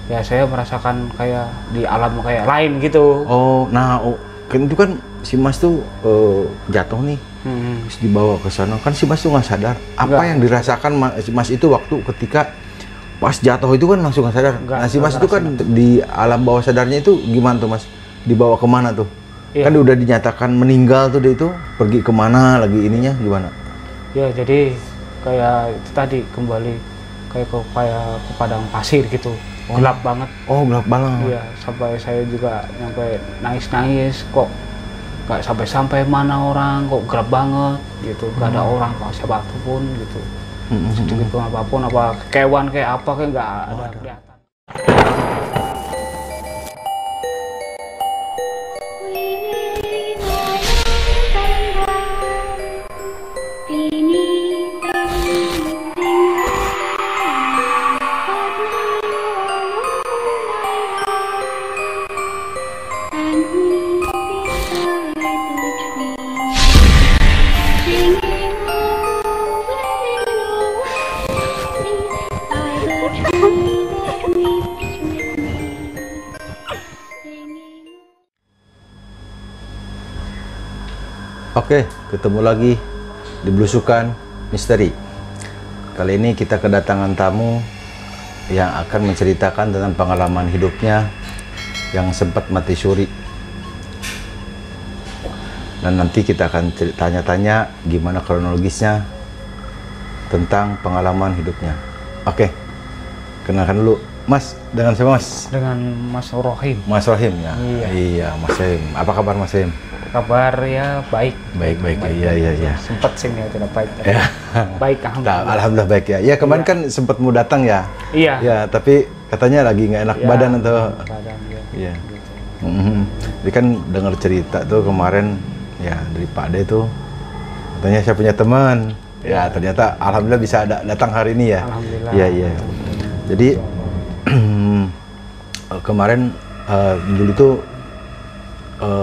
ya saya merasakan kayak di alam kayak lain gitu. Oh, nah, kan itu kan si Mas tuh jatuh nih, terus dibawa ke sana, kan si Mas tuh nggak sadar. Apa yang dirasakan si Mas itu waktu ketika pas jatuh itu kan langsung nggak sadar. Nah, si Mas itu kan di alam bawah sadarnya itu gimana tuh Mas? Dibawa kemana tuh? Iya. Kan udah dinyatakan meninggal tuh dia itu, pergi kemana lagi ininya gimana? Ya jadi kayak itu tadi kembali kayak ke padang pasir gitu, gelap banget. Oh, gelap banget. Iya, sampai saya juga nyampe nangis kok nggak sampai mana orang, kok gelap banget gitu, nggak ada orang siapapun gitu. Sedikit pun apapun, apa kewan kayak apa kayak nggak ada kelihatan. Oke, ketemu lagi di Belusukan Misteri. Kali ini kita kedatangan tamu yang akan menceritakan tentang pengalaman hidupnya yang sempat mati suri. Dan nanti kita akan tanya-tanya gimana kronologisnya tentang pengalaman hidupnya. Oke, kenalkan dulu. Mas, dengan siapa Mas? Dengan Mas Rohim. Mas Rohim ya? Iya. Iya, Mas Rohim. Apa kabar Mas Rohim? Kabar ya baik. Baik. Iya. Sempat sih ya tidak baik. Ya. Baik, alhamdulillah. Alhamdulillah baik ya. Ya kemarin kan sempat mau datang ya. Iya. Ya tapi katanya lagi nggak enak Ya, badan atau. badan ya. Iya. Gitu. Jadi kan dengar cerita tuh kemarin ya dari Pak De tuh katanya saya punya teman. Ya ternyata alhamdulillah bisa datang hari ini ya. Alhamdulillah. Iya. Jadi kemarin dulu tuh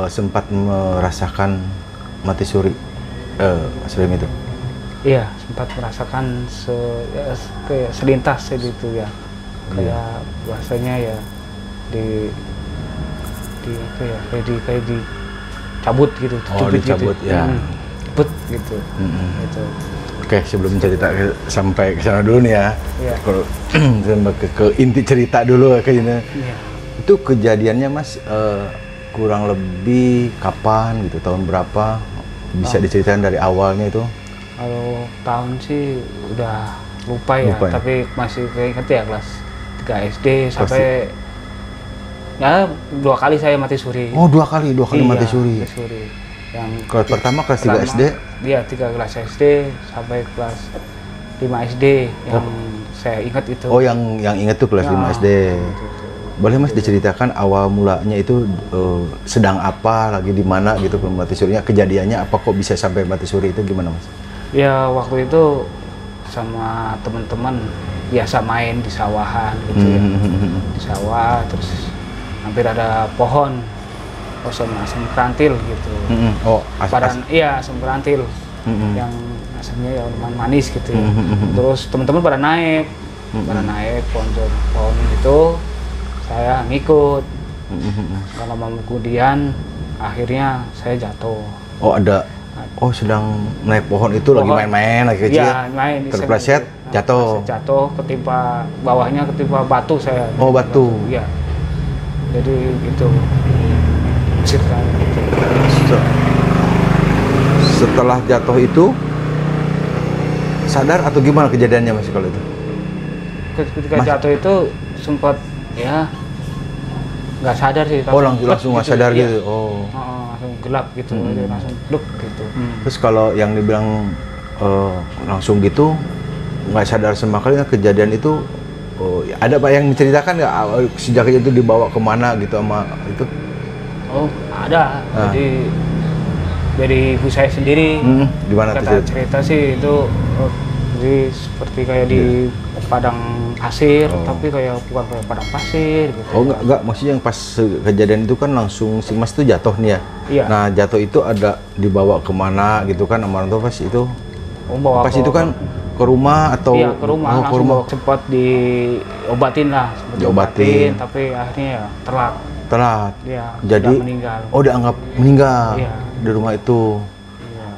sempat merasakan mati suri sebelum itu. Iya, sempat merasakan kayak selintas gitu ya. Kayak bahasanya ya di apa ya, kayak dicabut gitu, dicabut gitu. ya. But gitu. Gitu. Oke, sebelum cerita sampai ke sana dulu nih ya. Iya. Kalau ke inti cerita dulu ke ini. Iya. Itu kejadiannya Mas kurang lebih kapan gitu, tahun berapa? Bisa diceritain dari awalnya itu? Kalau tahun sih udah lupa ya, tapi masih keinget ya kelas 3 SD sampai ya 2 kali saya mati suri. Oh, 2 kali mati suri. Mati suri. Yang kelas pertama kelas 3 SD? Iya, 3 kelas SD sampai kelas 5 SD yang saya ingat itu. Oh, yang ingat tuh kelas 5 SD. Gitu. Boleh Mas diceritakan awal mulanya itu sedang apa, lagi di mana gitu mati surinya, kejadiannya apa kok bisa sampai mati suri itu gimana Mas? Ya waktu itu sama teman-teman biasa main di sawahan gitu ya. Di sawah terus hampir ada pohon asam kerantil gitu. Iya, asam kerantil. Yang asamnya ya lumayan manis gitu ya. Terus teman-teman pada naik pohon itu. Saya ngikut. Kalau lama kemudian akhirnya saya jatuh. Sedang naik pohon itu lagi main-main lagi kecil. Iya, main. Terpleset, jatuh. Jatuh ketimpa bawahnya ketimpa batu saya. Oh, batu. Iya. Jadi itu ceritanya. Setelah jatuh itu sadar atau gimana kejadiannya Mas kalau itu? Ketika jatuh itu sempat ya nggak sadar sih. Langsung nggak sadar gitu. Langsung gelap gitu, langsung bluk gitu. Terus kalau yang dibilang langsung gitu nggak sadar sama sekali, kejadian itu ada Pak yang menceritakan nggak sejak itu dibawa kemana gitu sama itu? Oh ada. Jadi dari ibu saya sendiri. Gimana kata cerita sih itu jadi seperti kayak di padang pasir, tapi kayak bukan kayak padang pasir gitu. Oh enggak, maksudnya yang pas kejadian itu kan langsung si Mas tuh jatuh nih ya. Iya. Nah jatuh itu ada dibawa kemana gitu kan sama orang tua pas itu? bawa Pas itu kan ke rumah atau? Iya, ke rumah, langsung bawa, sempat diobatin lah, Diobatin. tapi akhirnya ya Telat. Iya, Jadi udah meninggal. Oh, dianggap meninggal. Iya. Di rumah itu. Iya.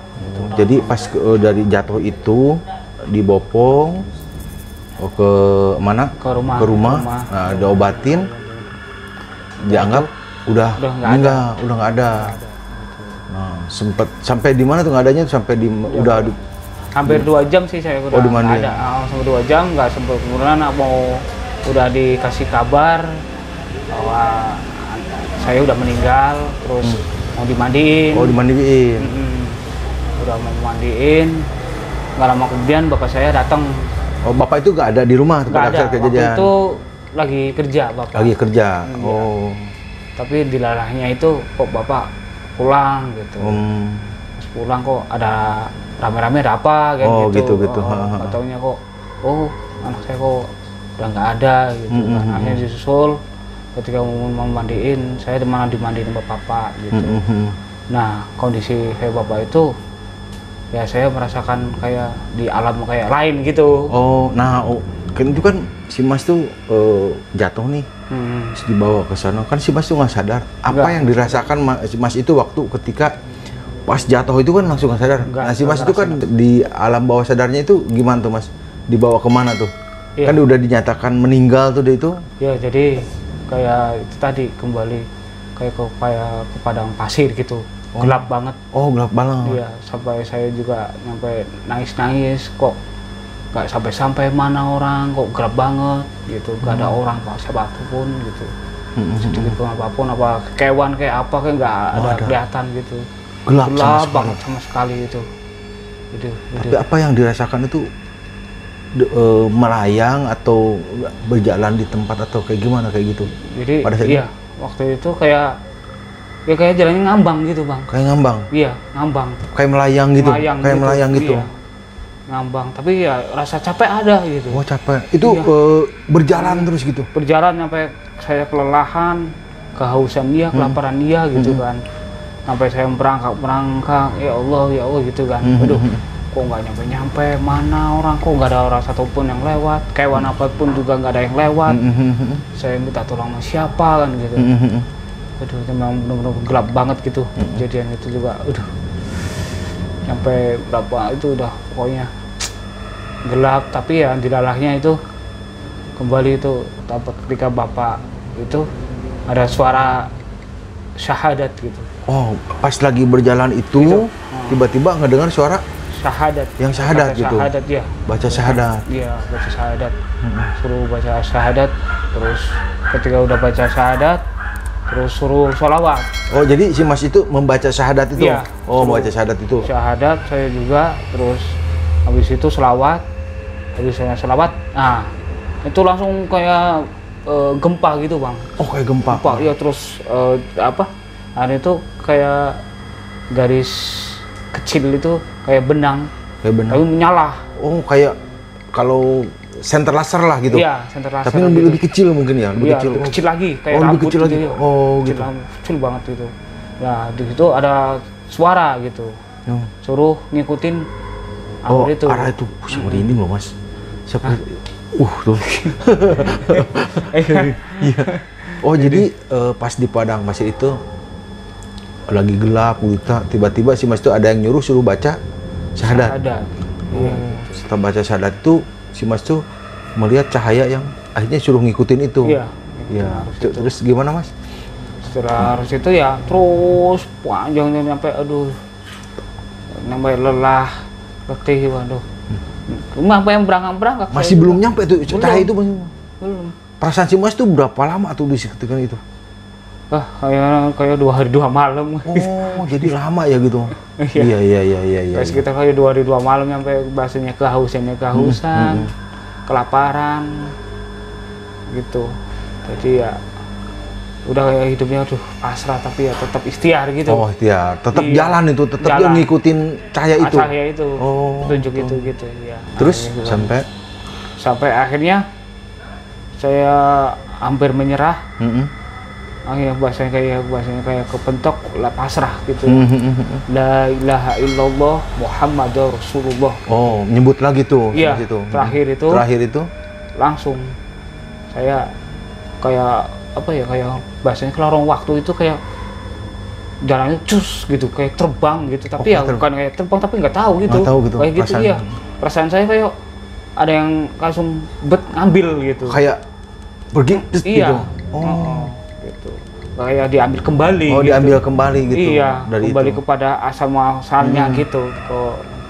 Jadi pas dari jatuh itu dibopong ke mana? Ke rumah. Nah, diobatin. Dianggap udah nggak ada. Nah, sempet sampai di mana tuh nggak adanya? Sampai di udah hampir 2 jam sih saya udah nggak ada. Sampai 2 jam nggak sempat, kemudian udah dikasih kabar bahwa saya udah meninggal, terus mau dimandiin. Oh, dimandiin. Udah mau mandiin, nggak lama kemudian bapak saya datang. Oh, bapak itu nggak ada di rumah pada saat kejadian? Waktu itu lagi kerja bapak. Lagi kerja. Oh. Tapi dilarangnya itu kok bapak pulang gitu. Pas pulang kok ada rame-rame, ada apa kayak gitu. Nggak taunya kok, anak saya kok udah nggak ada gitu kan. Akhirnya disusul. Ketika mau mandiin, saya malah dimandiin sama bapak gitu. Nah, kondisi kayak bapak itu, ya saya merasakan kayak di alam kayak lain gitu. Oh, nah, kan itu kan si Mas tuh jatuh nih, terus dibawa ke sana. Kan si Mas tuh nggak sadar. Apa yang dirasakan Mas itu waktu ketika pas jatuh itu kan langsung nggak sadar. Nah, si Mas itu kan di alam bawah sadarnya itu gimana tuh Mas? Dibawa kemana tuh? Iya. Kan udah dinyatakan meninggal tuh dia itu. Ya, jadi kayak itu tadi kembali kayak ke padang pasir gitu. Gelap banget. Oh, gelap banget. Iya, sampai saya juga nyampe nangis-nangis, kok nggak sampai mana orang, kok gelap banget gitu. Nggak ada orang siapapun gitu. Sedikit pun apapun, apa kewan kayak apa kayak nggak ada kelihatan gitu. Gelap banget sama sekali itu. Tapi apa yang dirasakan itu melayang atau berjalan di tempat atau kayak gimana kayak gitu? Jadi pada saat waktu itu kayak jalannya ngambang gitu bang. Kayak ngambang? Iya, ngambang. Kayak melayang gitu? Kayak melayang gitu? Iya, ngambang, tapi ya rasa capek ada gitu. Oh, capek. Itu berjalan terus gitu? Berjalan sampai saya kelelahan, kehausan dia, kelaparan dia gitu kan. Sampai saya merangkak, ya Allah gitu kan. Aduh, kok nggak nyampe mana orang, kok nggak ada orang satupun yang lewat, kewan apapun juga nggak ada yang lewat. Saya minta tolong sama siapa kan gitu. Aduh, memang benar-benar gelap banget gitu. Kejadian itu juga, sampai berapa itu udah pokoknya gelap. Tapi ya dilalahnya itu kembali itu ketika bapak itu ada suara syahadat gitu. Oh, pas lagi berjalan itu tiba-tiba ngedengar suara syahadat. Yang syahadat gitu. Syahadat ya. Baca syahadat. Iya, baca syahadat. Suruh baca syahadat, terus ketika udah baca syahadat, terus suruh sholawat. Oh, jadi si Mas itu membaca syahadat itu? Iya. Oh, membaca syahadat itu. Syahadat saya juga, terus habis itu sholawat. Habis saya sholawat, nah itu langsung kayak gempa gitu bang. Oh, kayak gempa? Gempa, ya terus hari itu kayak garis kecil itu kayak benang. Kayak benang? Tapi menyala. Oh, kayak kalau senter laser lah gitu. Iya, senter laser. Tapi lebih, gitu. Lebih kecil mungkin ya, lebih kecil. Lebih kecil lagi, kayak lebih kecil lagi. Gitu. Oh, gitu. Kecil banget gitu. Nah, di situ ada suara gitu. Suruh ngikutin arah itu. Arah itu, sama merinding loh mas. Siapa? Tuh. Iya. Oh, jadi pas di padang pasir itu lagi gelap, tiba-tiba si mas itu ada yang nyuruh suruh baca syahadat. Setelah baca syahadat itu si mas tuh melihat cahaya yang akhirnya suruh ngikutin itu. Iya. Ya. Terus gimana mas? Setelah harus itu ya terus panjang sampai sampai lelah, letih, waduh. Sampai yang berangkat. Masih belum nyampe tuh cahaya itu belum. Perasaan si mas tuh berapa lama tuh di ketika itu? Kayak 2 hari 2 malam. Oh, jadi lama ya gitu. Iya. Kayak sekitar kayak 2 hari 2 malam sampai bahasanya kehausan, kelaparan gitu. Jadi ya udah kayak hidupnya pasrah, tapi ya tetap ikhtiar gitu. Oh, ikhtiar. Tetap jalan itu, tetap dia ngikutin cahaya itu. Cahaya itu. Oh, petunjuk itu gitu ya. Terus sampai akhirnya saya hampir menyerah. Bahasanya kayak kepentok lah, pasrah gitu. La ilaha illallah Muhammadur Rasulullah. Oh, nyebut lagi tuh. Iya. Terakhir itu langsung saya kayak apa ya, kayak bahasanya ke lorong waktu itu, kayak jalannya cus gitu, kayak terbang gitu. Tapi bukan kayak terbang, tapi nggak tahu gitu. Kayak gitu iya. Perasaan saya kayak ada yang langsung ngambil gitu. Kayak pergi iya. Gitu. Gitu. Kayak diambil kembali. Oh, gitu. Diambil kembali gitu. Iya, dari kembali itu kepada asal muasalnya gitu, ke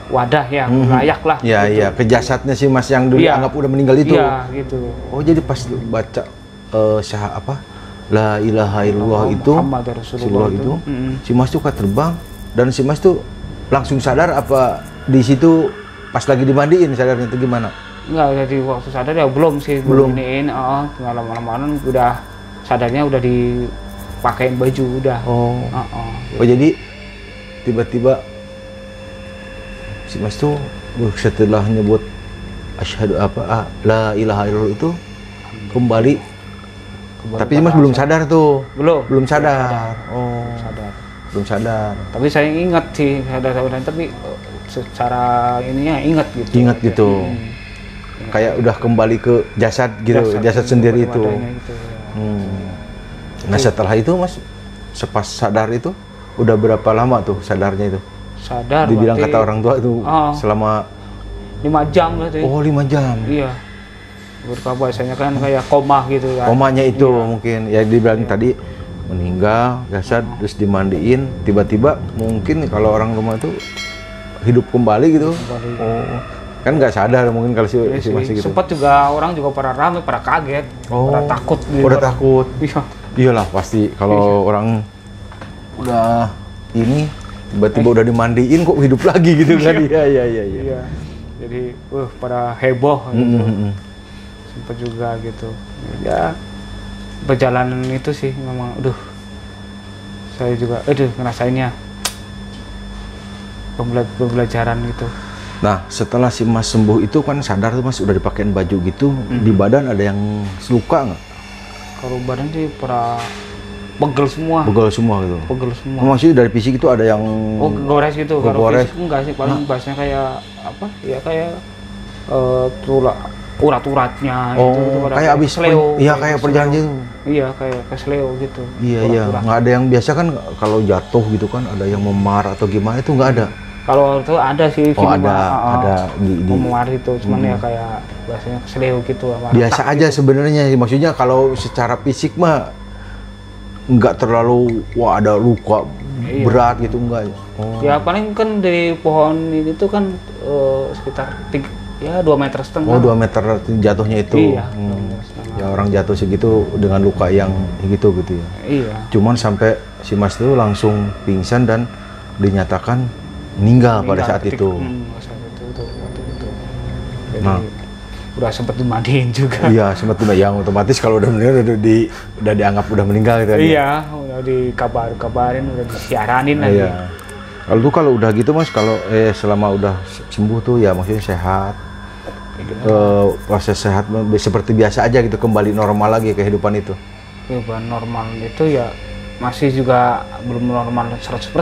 wadah yang layak lah. Iya, gitu. Iya, ke jasadnya si Mas yang dulu anggap udah meninggal itu. Iya, gitu. Oh, jadi pas baca La ilaha illallah itu, Rasulullah itu, si Mas tuh terbang, dan si Mas tuh langsung sadar apa di situ pas lagi dimandiin sadarnya itu gimana? Enggak, jadi waktu sadar ya belum sih, belum iniin, malam-malaman udah sadarnya udah dipakein baju udah. Oh, jadi tiba-tiba si Mas tuh setelah nyebut asyhadu la ilaha illallah itu kembali. Tapi Mas belum sadar tuh. Belum sadar. Oh, belum sadar. Tapi saya ingat sih, sadar, tapi secara ininya ingat gitu. Ingat gitu. Kayak udah kembali ke jasad gitu, jasad sendiri itu. Gitu, ya. Nah, setelah itu Mas sepas sadar itu udah berapa lama tuh sadarnya itu? Sadar. Dibilang kata orang tua itu selama 5 jam berarti. Oh, 5 jam. Iya. Bahasanya kan kayak koma gitu kan. Komanya itu mungkin ya dibilang tadi meninggal, jasad terus dimandiin, tiba-tiba mungkin kalau orang rumah itu hidup kembali gitu. Oh, kan nggak sadar mungkin kalau si masih gitu. Sempat juga orang juga pada ramai, pada kaget, pada takut. Pada takut. Iya. Iyalah pasti kalau orang udah ini tiba-tiba udah dimandiin kok hidup lagi gitu kan. Iya. Jadi pada heboh gitu. Sempat juga gitu. Ya perjalanan itu sih memang saya juga ngerasainnya pembelajaran gitu. Nah, setelah si Mas sembuh itu kan sadar tuh Mas udah dipakein baju gitu, di badan ada yang luka nggak? Kalau badan sih pada pegel semua. Pegel semua gitu. Pegel semua. Maksudnya dari fisik itu ada yang gores gitu. Kalau fisik enggak sih, paling bahasanya kayak apa? Ya kayak urat-uratnya itu kayak abis kesleo. Iya, kayak perjalanan gitu. Iya, kayak kesleo gitu. Iya. Nggak ada yang biasa kan kalau jatuh gitu kan ada yang memar atau gimana, itu nggak ada. Kalau itu ada sih. Ada di memar itu, cuman ya kayak bahasanya kesleo gitu. Biasa aja gitu. Sebenarnya maksudnya kalau secara fisik mah nggak terlalu ada luka berat gitu, enggak. Ya paling kan dari pohon ini tuh kan sekitar 2,5 meter. Oh, 2 meter jatuhnya itu. Iya. Ya orang jatuh segitu dengan luka yang gitu ya. Iya. Cuman sampai si Mas itu langsung pingsan dan dinyatakan meninggal pada saat itu. Jadi udah sempat dimandiin juga. Iya, sempat yang otomatis kalau udah meninggal udah dianggap udah meninggal gitu. Iya, udah dikabarin, udah disiaranin lagi. Iya. Kalau udah gitu Mas, kalau selama udah sembuh tuh ya maksudnya sehat. Proses sehat seperti biasa aja gitu, kembali normal lagi kehidupan itu. Kehidupan normal itu ya masih juga belum normal 100%.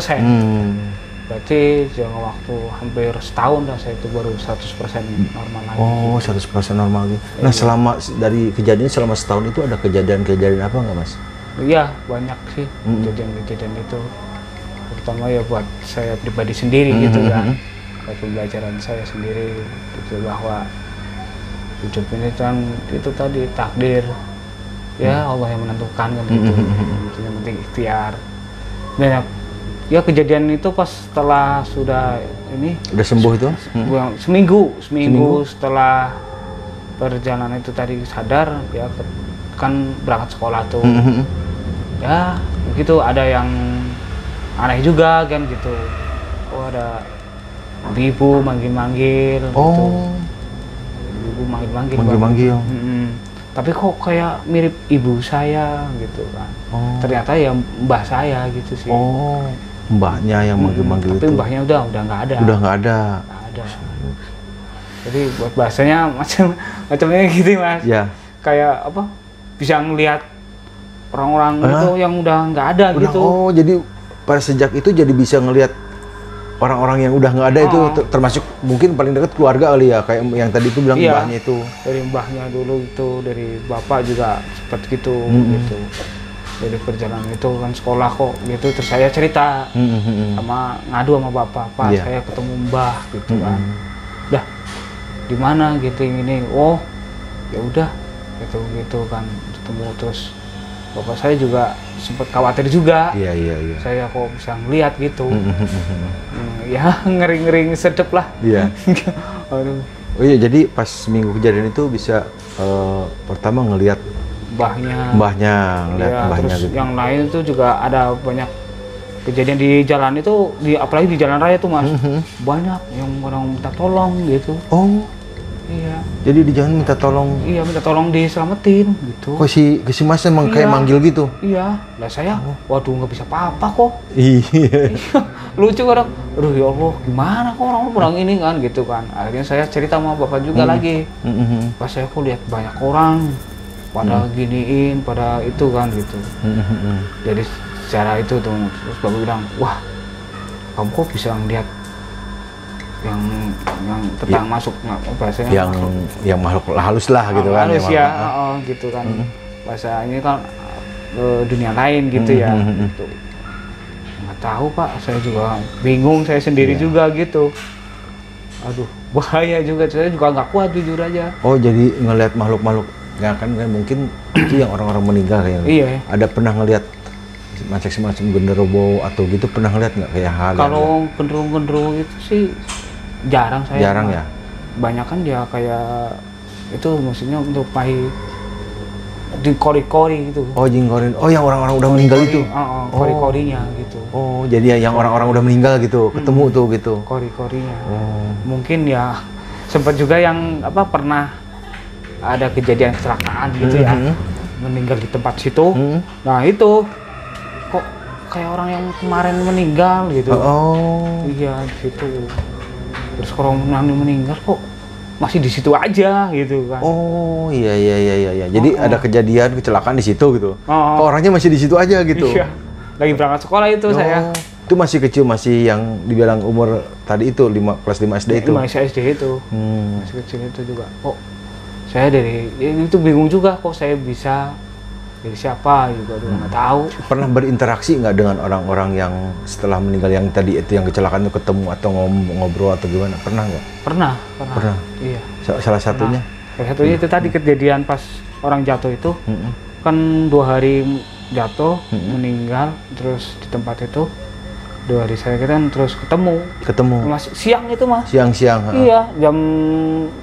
Berarti jangka waktu hampir setahun dah saya itu baru 100% normal lagi. Oh, 100% normal lagi. Nah, selama dari kejadian selama setahun itu ada kejadian-kejadian apa nggak Mas? Iya, banyak sih kejadian-kejadian itu. Terutama ya buat saya pribadi sendiri gitu kan. Buat pembelajaran saya sendiri gitu, bahwa hidup ini kan itu tadi takdir. Ya Allah yang menentukan kan gitu. Itu yang penting ikhtiar. Dan ya kejadian itu pas setelah sudah ini udah sembuh itu seminggu setelah perjalanan itu tadi sadar ya, kan berangkat sekolah tuh. Ya begitu ada yang aneh juga kan gitu. Oh, ada ibu manggil-manggil gitu. Ibu manggil-manggil. Tapi kok kayak mirip ibu saya gitu kan. Ternyata ya mbah saya gitu sih. Mbahnya yang manggil-manggil itu. Tapi mbahnya udah nggak ada. Udah nggak ada. Jadi buat bahasanya macamnya gitu Mas. Ya. Kayak apa? Bisa ngelihat orang-orang itu yang udah nggak ada gitu. Oh, jadi pada sejak itu jadi bisa ngelihat orang-orang yang udah nggak ada itu termasuk mungkin paling dekat keluarga kali ya, kayak yang tadi itu bilang mbahnya itu. Dari mbahnya dulu itu, dari bapak juga seperti gitu gitu. Dari perjalanan itu kan sekolah kok gitu, terus saya cerita sama ngadu sama bapak, Pak saya ketemu mbah gitu kan. Udah di mana gitu ini, oh ya udah gitu kan ketemu. Terus bapak saya juga sempat khawatir juga. Iya. Saya kok bisa ngeliat gitu. Ya ngeri-ngeri sedep lah. Iya. Aduh. Oh iya, jadi pas minggu kejadian itu bisa pertama ngelihat mbahnya terus gitu. yang lain itu juga ada banyak kejadian di jalan itu, apalagi di jalan raya tuh Mas. Banyak yang orang minta tolong gitu. Oh. Iya. Jadi di jalan minta tolong. Iya, minta tolong diselamatin gitu. Kok si Mas emang kayak manggil gitu? Iya. Lah saya, waduh nggak bisa apa-apa kok. Iya. Lucu kadang. Aduh ya Allah, gimana kok orang ini kan gitu kan. Akhirnya saya cerita sama bapak juga lagi. Pas saya kok lihat banyak orang pada giniin, pada itu kan gitu. Jadi secara itu tuh, terus bapak bilang, wah kamu kok bisa ngeliat yang tentang masuk bahasanya yang makhluk halus lah gitu kan, halus ya, gitu kan. Bahasa ini kan dunia lain gitu ya gitu. Nggak tahu Pak, saya juga bingung, saya sendiri juga gitu. Aduh bahaya juga, saya juga nggak kuat jujur aja. Oh jadi ngelihat makhluk-makhluk nggak kan mungkin itu yang orang-orang meninggal ya. Iya. Ada pernah ngelihat semacam genderuwo atau gitu, pernah ngeliat nggak kayak hal? Kalau genderuwo itu sih jarang saya. Jarang ya? Banyak kan dia kayak itu maksudnya untuk pai di kori-kori gitu. Oh jingkorin, oh yang orang-orang udah meninggal itu? Kori-korinya gitu. Oh jadi yang orang-orang udah meninggal gitu, ketemu tuh gitu? Kori-korinya. Mungkin ya sempat juga yang pernah ada kejadian kecelakaan gitu ya, meninggal di tempat situ. Nah itu kok kayak orang yang kemarin meninggal gitu. Iya di situ. Terus kalau nanti meninggal kok masih di situ aja gitu kan. Oh iya. Jadi ada kejadian kecelakaan di situ gitu. Kok orangnya masih di situ aja gitu. Iya. Lagi berangkat sekolah itu saya. Itu masih kecil, masih yang dibilang umur tadi itu kelas 5 SD itu. 5 SD itu. Masih kecil itu juga. Kok saya itu bingung juga kok saya bisa dari siapa juga nggak tahu. Pernah berinteraksi nggak dengan orang-orang yang setelah meninggal yang tadi itu yang kecelakaan itu ketemu atau ngobrol atau gimana? Pernah nggak? Pernah. Iya. Salah satunya? Salah satunya itu tadi kejadian pas orang jatuh itu, kan 2 hari jatuh, meninggal, terus di tempat itu 2 hari saya kira terus ketemu. Mas siang itu Mas. Siang. Iya, jam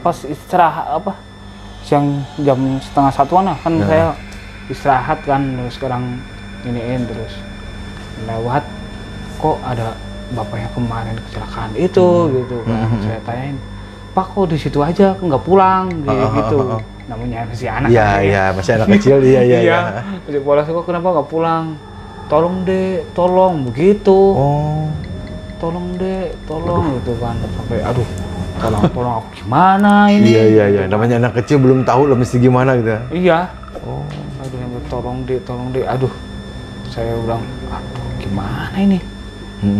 pas istirahat siang jam 12:30 lah kan saya istirahat kan, terus sekarang iniin terus lewat kok ada bapaknya kemarin kecelakaan itu gitu kan. Saya tanyain, Pak kok di situ aja nggak pulang gitu. Namanya masih anak. Iya, masih anak kecil. Iya. Masih polos kok kenapa nggak pulang? Tolong deh, tolong begitu. Tolong deh, tolong gitu kan. Sampai aduh, tolong aku gimana ini? Iya. Namanya anak kecil belum tahu lah mesti gimana gitu. Iya. Aduh, tolong deh. Aduh, saya bilang, aduh gimana ini?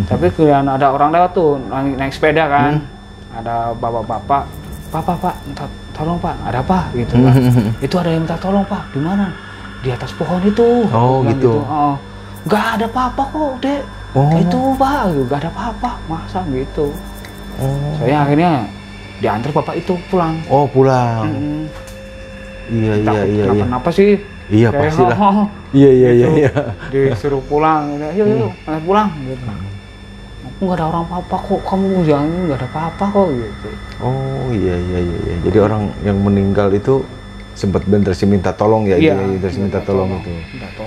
Tapi kemudian ada orang lewat tuh naik sepeda kan. Ada bapak-bapak, Pak, minta tolong Pak, ada apa gitu kan. Itu ada yang minta tolong Pak, di mana? Di atas pohon itu. Gitu. Nggak ada apa-apa kok, Dek. Itu Pak, nggak ada apa-apa, masa gitu. Saya akhirnya diantar bapak itu pulang. Pulang. Iya. Kenapa sih? Iya pastilah. Iya. Disuruh pulang, yuk pulang gitu. Aku nggak ada orang apa-apa kok, kamu jangan nggak ada apa-apa kok gitu. Iya. Jadi orang yang meninggal itu sempat bener sih minta tolong ya, minta tolong itu.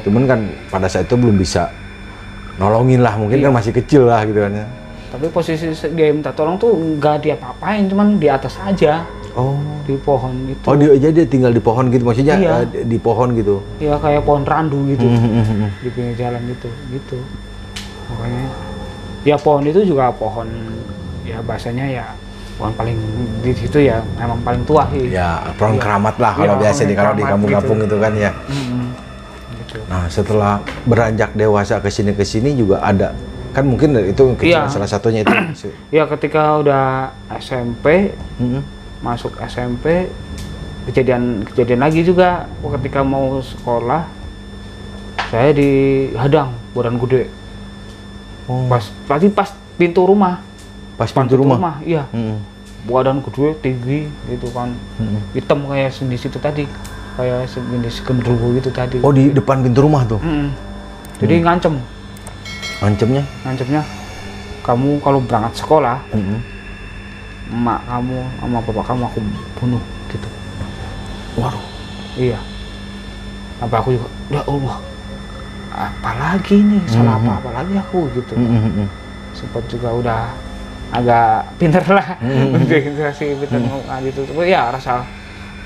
Cuman kan pada saat itu belum bisa nolongin lah, mungkin kan masih kecil lah gitu kan ya. Tapi posisi dia minta tolong tuh nggak dia apa-apain, cuman di atas aja. Di pohon itu. Dia tinggal di pohon gitu, maksudnya di pohon gitu. Iya, kayak pohon randu gitu. Di pinggir jalan gitu. Makanya ya pohon itu juga pohon ya bahasanya ya pohon paling di situ ya memang paling tua sih. Ya, pohon keramat lah kalau biasa kalau di kampung-kampung gitu kan ya. Gitu. Nah, setelah beranjak dewasa ke sini juga ada kan mungkin itu Iya. salah satunya itu. Ya ketika udah SMP, Mm-mm. masuk SMP, kejadian lagi juga ketika mau sekolah, saya dihadang badan gede. Oh, Pas pintu rumah. pas pintu rumah. Iya. Mm-mm. Badan gede, tinggi gitu kan. Mm-mm. Hitam kayak di situ tadi. Kayak sejenis genderuwo gitu tadi. Oh, di depan pintu rumah tuh. Mm-mm. Jadi ngancemnya, kamu kalau berangkat sekolah, Mm-mm. emak kamu sama bapak kamu aku bunuh gitu. Waduh. Iya. Apa aku juga, ya Allah, apalagi nih, salah apa lagi aku gitu. Mm-mm. Sempat juga udah agak pinter lah, udah generasi pinter gitu. Tapi ya rasa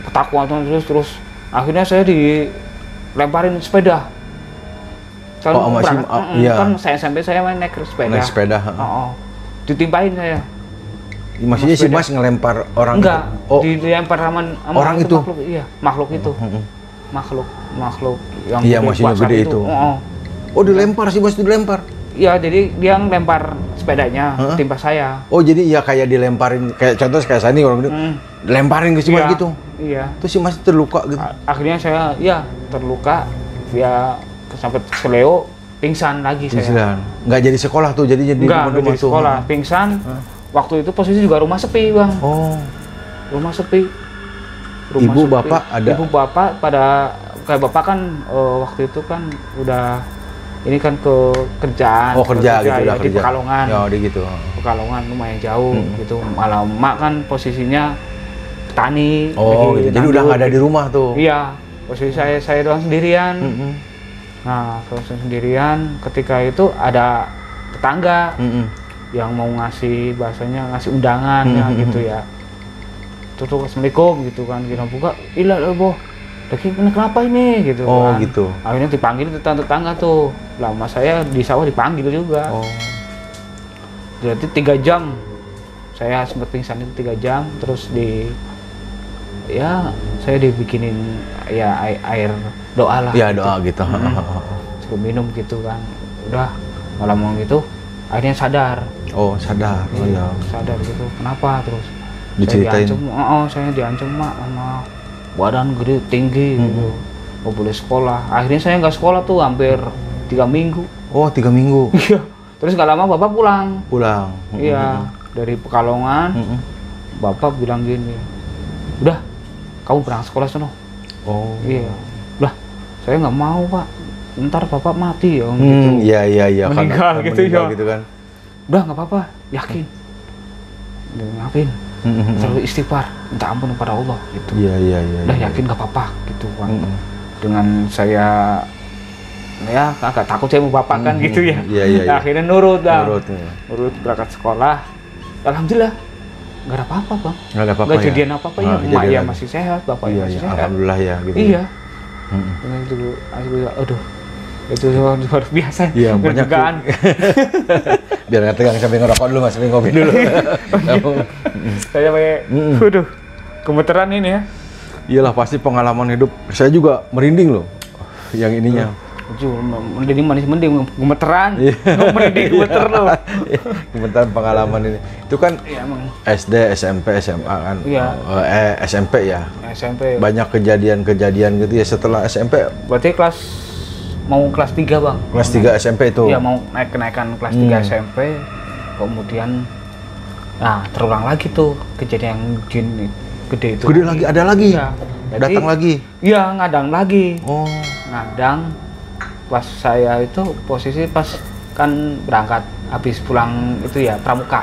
ketakutan terus akhirnya saya dilemparin sepeda. Kan Oh, masih, iya. kan saya SMP saya main naik sepeda. Naik sepeda. Oh, ditimpain saya. Maksudnya si sepeda. Mas ngelempar orang Enggak, itu? Oh, dilempar sama orang itu? makhluk, iya, makhluk itu. Makhluk yang iya, maksudnya kuasa gede itu. Oh, dilempar sih Mas, dilempar. Iya, jadi dia ngelempar sepedanya timpa saya. Oh, jadi ya kayak dilemparin, kayak contoh kayak Sani orang gitu. Dilemparin ke si Mas Iya, gitu. Iya. Terus si Mas terluka gitu. Akhirnya saya ya terluka, dia sampai seleo, pingsan lagi saya. Pingsan. Nggak jadi sekolah tuh, jadi Enggak, rumah di sekolah, pingsan. Waktu itu posisi juga rumah sepi, Bang. Oh. Rumah sepi. Ibu, bapak ada? Ibu, bapak pada kayak bapak kan waktu itu kan udah ini kan ke kerjaan. Oh, kerja gitu, ya, udah di kerja. Pekalongan. Ya, di gitu. Pekalongan lumayan jauh gitu. Malah emak kan posisinya petani. Oh, lagi gitu. Jadi udah nandur, nggak ada di gitu. rumah tuh. Iya, posisi saya doang sendirian. Mm-mm. Nah, kalau saya sendirian, ketika itu ada tetangga yang mau ngasih bahasanya ngasih undangan ya gitu ya. Terus assalamualaikum gitu kan, kita buka, ilah boh, lagi kenapa ini gitu Oh, kan. gitu. Akhirnya dipanggil tetangga tuh. Lama saya di sawah dipanggil juga. Oh. Jadi 3 jam saya sempat pingsan itu 3 jam, terus saya dibikinin ya air doa lah. Ya, doa gitu. Suruh minum gitu kan. Udah malam mau gitu, akhirnya sadar. Oh, sadar. Oh, ya. Sadar gitu. Kenapa terus? Diceritain. Saya diancam mak sama badan gede tinggi gitu. Nggak boleh sekolah. Akhirnya saya nggak sekolah tuh hampir 3 minggu. Oh, 3 minggu. Iya. Terus nggak lama bapak pulang. Pulang. Iya, dari Pekalongan. Bapak bilang gini, udah, kamu berangkat sekolah sono. Oh. Iya. Lah, saya nggak mau pak. Ntar bapak mati ya gitu. Iya. Meninggal gitu ya. Gitu kan. Udah nggak apa-apa, yakin. Ngapain? Terlalu istighfar, minta ampun kepada Allah gitu. Iya. Udah yakin nggak apa-apa gitu kan. Dengan saya ya agak takut saya mau bapak kan gitu ya. Iya. Nah, akhirnya nurut dah. Nurut. Berangkat sekolah. Alhamdulillah nggak ada apa-apa bang. Nggak ada apa-apa. Nggak ya? kejadian apa-apa ya. Emak ya masih sehat, bapak Iya, masih sehat. alhamdulillah ya gitu. Iya. Dengan itu, aduh, itu luar biasa. Iya, banyak Ketegangan. Biar nggak tegang sambil ngerokok dulu mas, sambil ngopi dulu. Saya pakai, waduh, gemeteran ini ya. Iyalah pasti pengalaman hidup. Saya juga merinding loh, yang ininya. Jadi mending gemeteran, merinding gemeter loh. Gemeteran pengalaman ini. Itu kan Iya emang. SD, SMP, SMA kan. Iya. SMP ya. SMP. Banyak kejadian-kejadian gitu ya setelah SMP. Berarti mau kelas 3 bang. Kelas 3 SMP itu. Iya mau kenaikan kelas 3 SMP. Kemudian, nah terulang lagi tuh kejadian yang jin gede itu. Gede lagi, ada lagi. Iya. Datang lagi. Iya ngadang lagi. Oh. Ngadang. Pas saya itu posisi pas kan berangkat habis pulang itu ya pramuka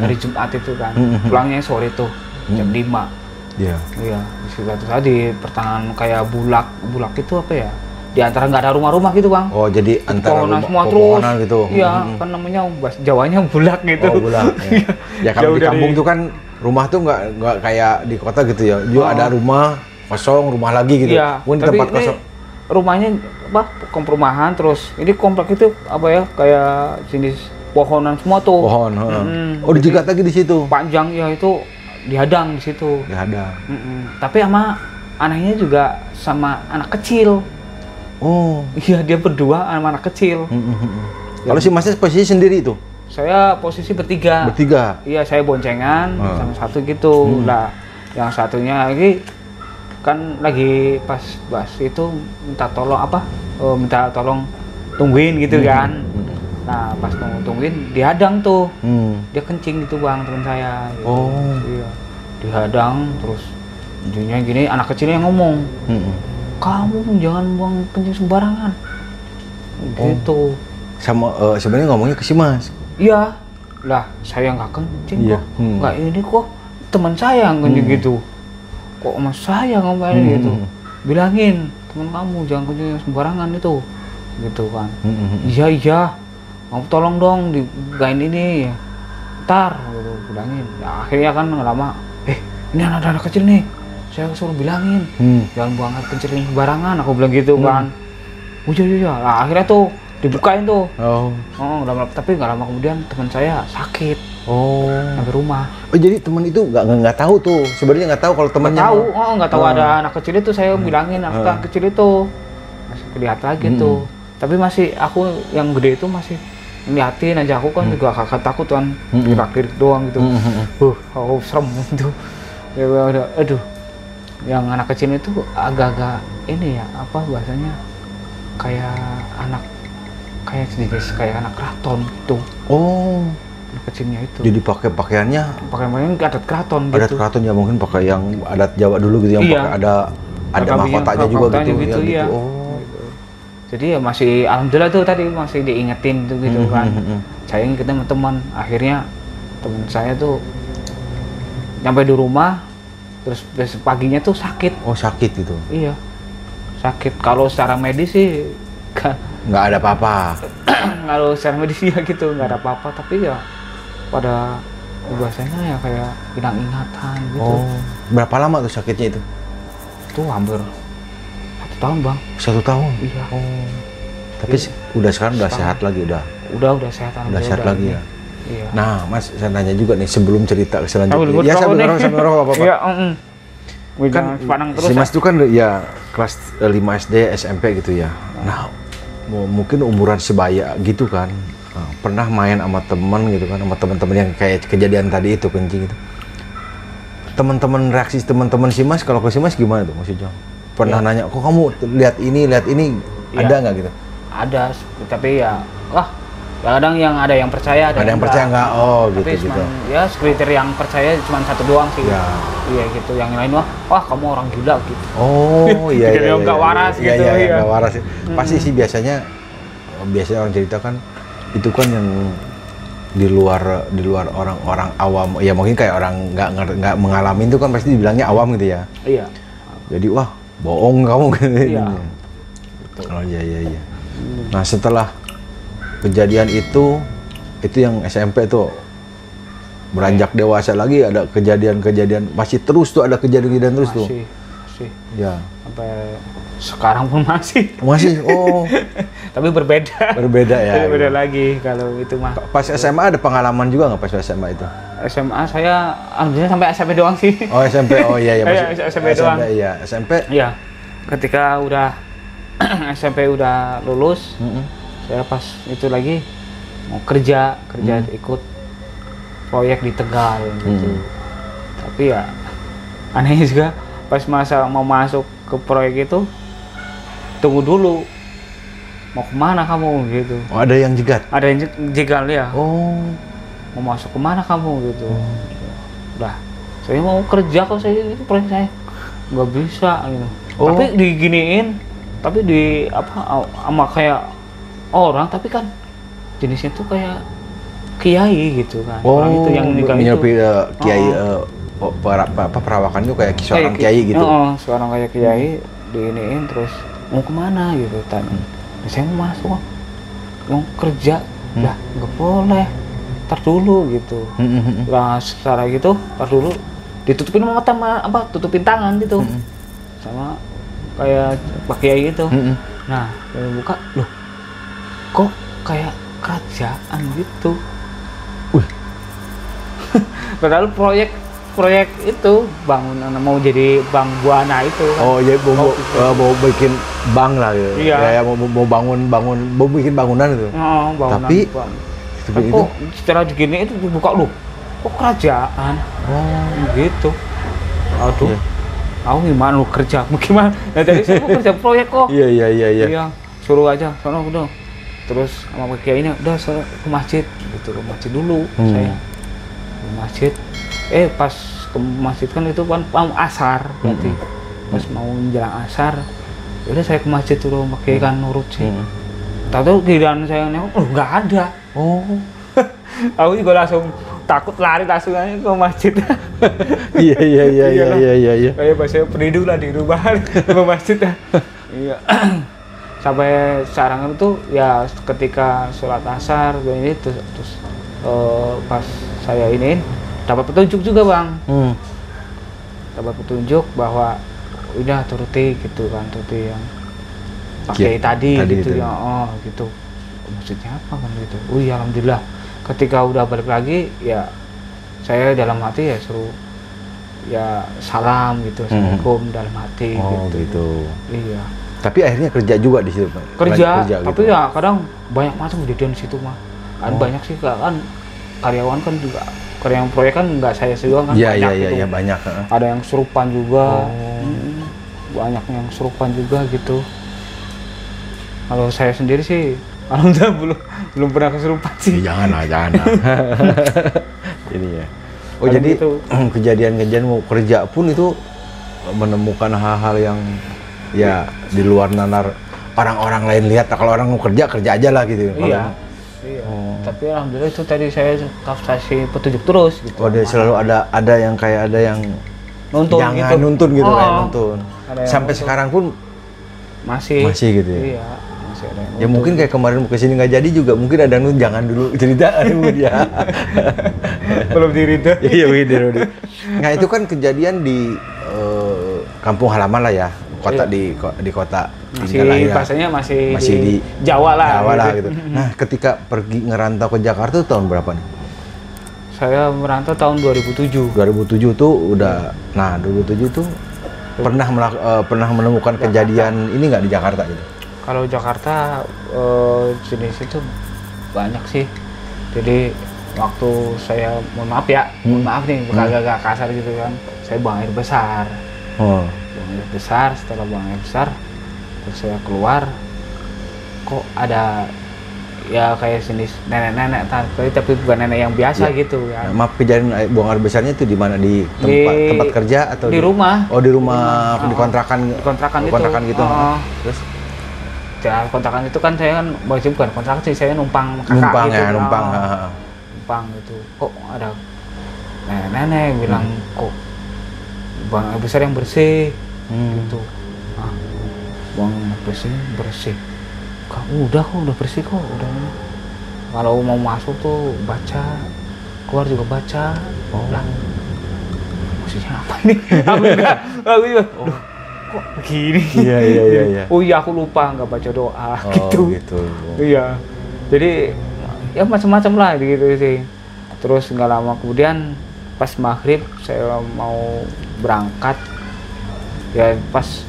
hari Jumat itu kan. Pulangnya sore tuh jam 5. Iya. Iya, di situ tadi pertengahan kayak bulak itu apa ya? Di antara nggak ada rumah-rumah gitu bang. Oh jadi antara Pohonan rumah semua pepohonan terus. gitu. Iya, kan namanya bahasa Jawanya bulak gitu. Oh bulak. Ya kalau Jauh di kampung tuh kan rumah tuh nggak kayak di kota gitu ya. Juga ada rumah kosong, rumah lagi gitu. Iya. Mungkin Tapi tempat ini kosong. rumahnya apa? Perumahan terus. Ini komplek itu apa ya? Kayak jenis pohonan semua tuh. Pohon. Oh dijegat lagi di situ. Panjang ya itu dihadang di situ. Dihadang. Tapi sama anehnya juga sama anak kecil. Oh. Iya, dia berdua sama anak kecil. Kalau si Masnya posisi sendiri itu? Saya posisi bertiga. Bertiga? Iya, saya boncengan sama satu gitu. Lah, yang satunya lagi kan lagi pas itu minta tolong minta tolong tungguin gitu kan. Nah, pas tungguin dihadang tuh. Dia kencing gitu Bang, teman saya. Gitu. Oh. Iya. Dihadang terus intinya gini, anak kecilnya ngomong. Kamu jangan buang kencing sembarangan. Gitu. Sama sebenarnya ngomongnya ke si Mas. Iya. Lah, saya nggak kencing Iya. kok. Nggak ini kok teman saya yang kencing gitu. Kok Mas saya ngomongin gitu. Bilangin teman kamu jangan kencing sembarangan itu. Gitu kan. Iya. Kamu tolong dong digain ini. Ntar gitu bilangin. Nah, akhirnya kan nggak lama. Ini anak-anak kecil nih. Saya suruh bilangin. Jangan buang air kencing sembarangan. Aku bilang gitu kan. Oh iya. Nah, akhirnya tuh dibukain tuh. Tapi nggak lama kemudian teman saya sakit. Sampai rumah. Oh jadi teman itu nggak tahu tuh, sebenarnya nggak tahu kalau temannya. Nggak tahu ada anak kecil itu. Saya bilangin anak kecil itu masih kelihatan lagi tuh. Tapi masih aku yang gede itu masih ngeliatin aja. Aku kan juga kakak takut kan, kira-kira doang gitu. Aku serem gitu. Ya udah, aduh. Yang anak kecil itu agak-agak ini ya, apa bahasanya? Kayak anak keraton gitu. Anak kecilnya itu. Jadi pakaiannya adat keraton gitu. Adat keraton ya, mungkin pakai yang adat Jawa dulu gitu, yang pakai ada mahkotanya juga gitu. Gitu. Gitu. Jadi ya masih alhamdulillah tuh tadi masih diingetin tuh gitu kan. Saya ngikutin teman-teman. Akhirnya teman saya tuh nyampe di rumah terus besok paginya tuh sakit. Sakit gitu. Iya. Sakit. Kalau secara medis sih nggak ada apa-apa. Kalau secara medis ya gitu nggak ada apa-apa, tapi ya pada bahasanya ya kayak hilang ingatan gitu. Berapa lama tuh sakitnya itu? Itu hampir 1 tahun Bang. 1 tahun? Iya. Tapi udah sekarang udah sehat lagi udah sehat. Udah sehat lagi ya. Iya. Nah Mas, saya nanya juga nih sebelum cerita selanjutnya. Ya sambil ngerokok apa-apa. Iya. Kan si Mas itu kan ya kelas 5 SD SMP gitu ya. Nah mungkin umuran sebaya gitu kan, pernah main sama temen gitu kan, sama teman-teman yang kayak kejadian tadi itu kencing itu. Teman-teman reaksi teman-teman si Mas kalau ke si Mas gimana tuh maksudnya? Pernah nanya, kok kamu lihat ini ada nggak gitu? Ada, tapi ya kadang yang ada yang percaya, ada yang percaya nggak? Tapi gitu. Ya segelintir yang percaya cuma 1 doang sih. Ya. Iya gitu, yang lain wah kamu orang gila gitu. Iya. Nggak waras gitu. Iya, nggak waras. Pasti sih biasanya orang cerita kan itu kan yang di luar orang-orang awam. Ya mungkin kayak orang nggak mengalami itu kan pasti dibilangnya awam gitu ya. Iya. Jadi wah bohong kamu gitu. Iya. Iya. Nah setelah kejadian itu yang SMP tuh beranjak dewasa lagi ada kejadian masih terus tuh ada kejadian terus tuh. Masih. Ya. Sampai sekarang pun masih. Tapi berbeda ya. Berbeda lagi kalau itu mah. Pas SMA ada pengalaman juga nggak pas SMA itu? SMA saya alhamdulillah sampai SMP doang sih. SMP. Iya. SMP doang. Iya, SMP. Iya. Ketika udah SMP udah lulus, saya pas itu lagi mau kerja ikut proyek di Tegal gitu. Tapi ya anehnya juga pas mau masuk ke proyek itu tunggu dulu, mau kemana kamu gitu. Ada yang jegat? Ada yang jegal ya. Mau masuk kemana kamu gitu. Udah, saya mau kerja kok, saya itu proyek saya nggak bisa gitu. Tapi diginiin, tapi sama kayak orang, tapi kan jenisnya tuh kayak kiai gitu kan. Orang itu yang nikah itu. Kiai perawakan tuh kayak seorang kiai gitu. Seorang kayak kiai diiniin terus mau kemana gitu tanya. Saya mau masuk, mau kerja. Lah nggak boleh, tar dulu gitu. Lah secara gitu tar dulu ditutupin mata tutupin tangan gitu. Sama kayak Pak Kiai gitu. Nah buka, loh kok kayak kerajaan gitu. Padahal proyek proyek itu bangunan mau jadi bank buana itu kan. Oh ya mau bikin bank lah gitu. Iya. Ya, mau mau bikin bangunan itu. Oh, bangunan Tapi bank. seperti itu. Kok secara begini itu dibuka loh. Kok kerajaan? Oh Gitu. Aduh. Iya. Aku gimana lu kerja? Gimana? Nah, tadi saya mau kerja proyek kok. Iya. Iya, suruh aja. Sono udah. Terus sama kiai ini udah ke masjid gitu, ke masjid dulu saya. Ke masjid. Pas ke masjid kan itu kan asar berarti. Pas mau menjelang asar, udah saya ke masjid dulu pakai kan nurut sih. Tahu giliran saya nengok, nggak ada. Oh. Aku juga langsung takut lari langsung aja ke masjid. Iya. Kayak bahasa penduduk lah di rumah ke masjid ya. Iya. Sampai sekarang itu ya ketika sholat asar ini terus pas saya ini dapat petunjuk juga bang. Dapat petunjuk bahwa udah turuti gitu kan, turuti yang pakai tadi gitu itu. Ya. Oh gitu. Maksudnya apa kan gitu? Oh iya alhamdulillah. Ketika udah balik lagi ya saya dalam hati ya suruh ya salam gitu, assalamualaikum dalam hati gitu. Iya. Tapi akhirnya kerja juga di situ, Pak. Kerja tapi gitu. ya kadang banyak macam kejadian di situ mah. Kan banyak sih kan karyawan kan juga karyawan proyek kan nggak saya doang kan. Iya banyak. Ada yang serupan juga. Banyak yang serupan juga gitu. Kalau saya sendiri sih alhamdulillah belum pernah kesurupan sih. Jangan lah. Ini ya. Oh Kadang jadi gitu. kejadian-kejadian mau kerja pun itu menemukan hal-hal yang ya di luar nalar orang-orang lain lihat. Kalau orang mau kerja aja lah gitu. Iya. Tapi alhamdulillah itu tadi saya kasih petunjuk terus gitu. Oh, selalu ada yang kayak ada yang nuntun jangan gitu. nuntun gitu kayak nuntun. Sampai nuntun. sekarang pun masih gitu ya. Iya, masih ada yang Ya mungkin kayak kemarin mau kesini nggak jadi juga mungkin ada yang jangan dulu cerita dulu dia. belum diri itu. Iya begitu. Nah itu kan kejadian di kampung halaman lah ya, kota di kota. Masih masih di Jawa lah gitu. Nah ketika pergi ngerantau ke Jakarta tahun berapa nih? Saya merantau tahun 2007. 2007 tuh udah. Nah 2007 tuh pernah menemukan kejadian ini nggak di Jakarta gitu? Kalau Jakarta jenis itu banyak sih. Jadi waktu saya mohon maaf nih agak kasar gitu kan. Saya buang air besar. Buang air besar, setelah buang air besar terus saya keluar kok ada ya kayak jenis nenek-nenek tapi bukan nenek yang biasa gitu ya. Maaf, kejadian buang air besarnya itu di mana, di tempat kerja atau di rumah? Oh di rumah di kontrakan gitu. Terus ya kontrakan itu kan saya kan bukan kontrakan sih, saya numpang kakak gitu. Numpang gitu. Kok ada nenek-nenek bilang kok buang air besar yang bersih gitu. Buang air bersih. Kok udah bersih kok udah. Kalau mau masuk tuh baca, keluar juga baca. Lah maksudnya apa ini? Aku juga kok begini? Iya. Oh iya aku lupa nggak baca doa gitu. Iya. Jadi ya macam-macam lah gitu sih. Terus nggak lama kemudian pas maghrib saya mau berangkat. Ya pas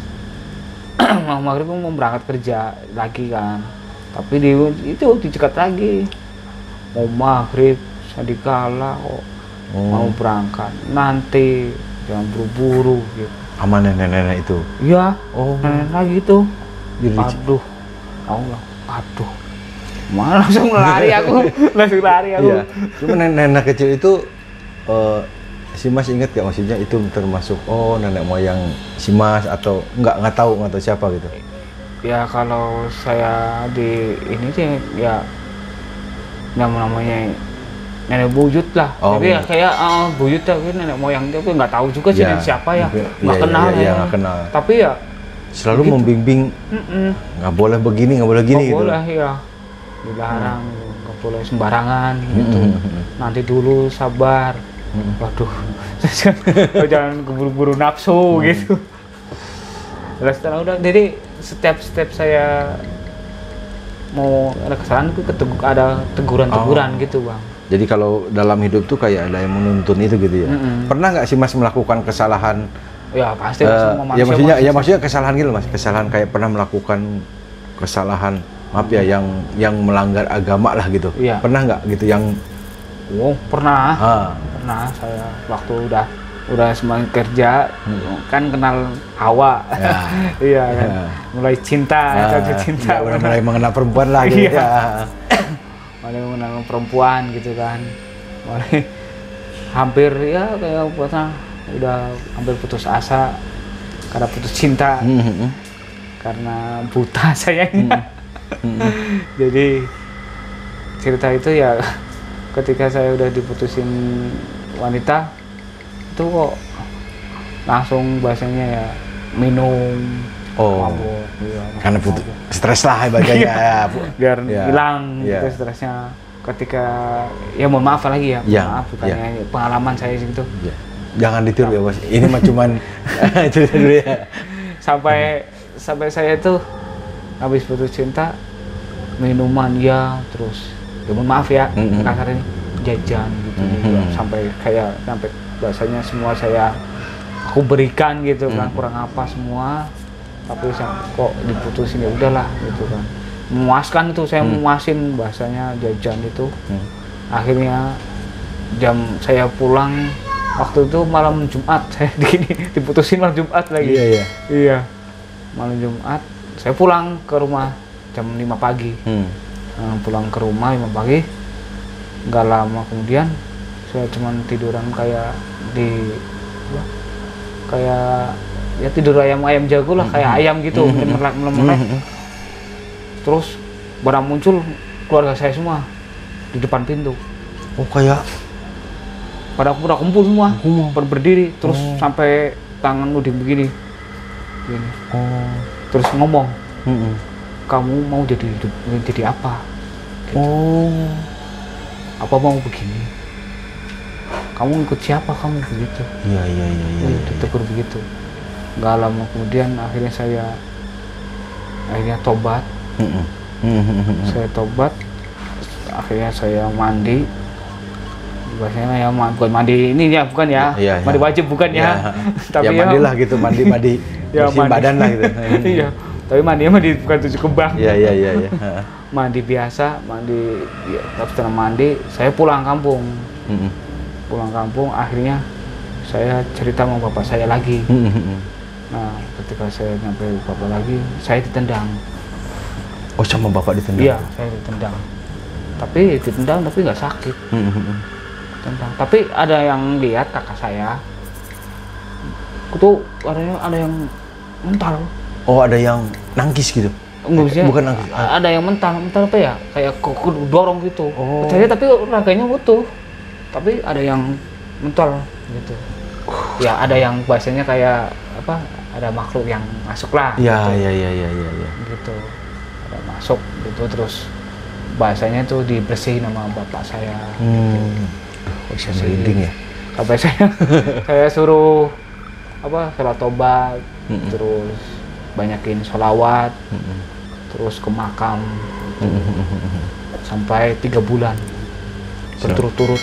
mau maghrib mau berangkat kerja lagi kan. Tapi itu dicegat lagi. Mau maghrib sadikala kok mau berangkat. Nanti jangan buru-buru gitu. Sama nenek-nenek itu? Iya, nenek lagi itu. Aduh, aduh. Malah langsung lari aku. Iya. Cuma nenek kecil itu si Mas ingat gak maksudnya itu termasuk nenek moyang si Mas atau nggak tahu siapa gitu? Ya kalau saya di ini sih ya namanya nenek buyut lah. Jadi ya kayak buyut ya nenek moyang itu nggak tahu juga sih siapa ya. Nggak kenal ya. Nggak kenal. Tapi ya selalu begitu. Membimbing nggak boleh begini, nggak boleh gini gitu. Boleh ya. Dilarang, nggak boleh sembarangan gitu. Nanti dulu sabar. Waduh, jangan keburu-buru nafsu gitu. Terus setelah udah, jadi setiap saya mau ada kesalahan itu ada teguran gitu bang. Jadi kalau dalam hidup tuh kayak ada yang menuntun itu gitu ya. Pernah nggak sih Mas melakukan kesalahan? Ya pasti semua Ya manusia. maksudnya kesalahan gitu Mas, kesalahan kayak pernah melakukan kesalahan, maaf ya, yang melanggar agama lah gitu. Iya. Pernah nggak gitu yang? Oh pernah, pernah saya waktu udah semakin kerja kan kenal Hawa, iya kan, mulai cinta, jatuh cinta, mulai mengenal perempuan lah gitu. Iya. Mulai mengenal perempuan gitu kan, mulai hampir ya kayak udah hampir putus asa karena putus cinta, karena buta sayangnya. Jadi cerita itu ya ketika saya udah diputusin wanita itu kok langsung bahasanya ya minum, mabuk, ya, karena putus stres lah ibaratnya, biar hilang gitu stresnya. Ketika ya mohon maaf lagi ya, maaf bukannya pengalaman saya gitu. Jangan ditiru ya Bos, ini mah cuman cerita dulu ya. Sampai saya tuh habis putus cinta minuman ya, terus ya mohon maaf ya kasarnya jajan gitu, sampai bahasanya semua aku berikan gitu kan, kurang apa semua, tapi kok diputusin ya udahlah gitu kan. Memuaskan itu, saya memuasin bahasanya jajan itu. Akhirnya jam saya pulang waktu itu malam Jumat, saya diputusin malam Jumat lagi. Iya. Malam Jumat saya pulang ke rumah jam 5 pagi. Pulang ke rumah 5 pagi. Nggak lama kemudian saya cuman tiduran kayak ya tidur ayam jago lah, kayak ayam gitu, melek. Terus barang muncul keluarga saya semua di depan pintu. Oh kayak pada kumpul semua, berdiri, terus sampai tangan udah begini. Gini. Terus ngomong, kamu mau jadi apa? Gitu. Apa mau begini? Kamu ikut siapa kamu begitu? Iya. Ditegur begitu. Nggak lama kemudian akhirnya saya tobat. Saya tobat, akhirnya saya mandi. Bahasanya ya bukan mandi ini ya, bukan ya, mandi wajib bukan ya. Tapi ya mandilah gitu, mandi ya, bersih badan lah gitu. Iya, tapi mandi bukan 7 kembang. Iya. Mandi biasa, setelah mandi saya pulang kampung. Pulang kampung, akhirnya saya cerita sama bapak saya lagi. Nah, ketika saya nyampe bapak lagi, saya ditendang. Oh, sama bapak ditendang? Iya, saya ditendang. Tapi nggak sakit. Tendang. Tapi ada yang lihat kakak saya. Itu ada yang mental. Oh, ada yang nangkis gitu? Bukan nangkis. Ada yang mental apa ya? Kayak dorong gitu. Tapi raganya utuh. Tapi ada yang mental gitu. Ya, ada yang bahasanya kayak apa? Ada makhluk yang masuk lah. Iya. Gitu. Ada masuk gitu, terus bahasanya tuh dibersihin sama bapak saya. Bisa merinding ya. Sampai saya suruh sholat tobat, terus banyakin sholawat, terus ke makam, sampai 3 bulan berturut-turut.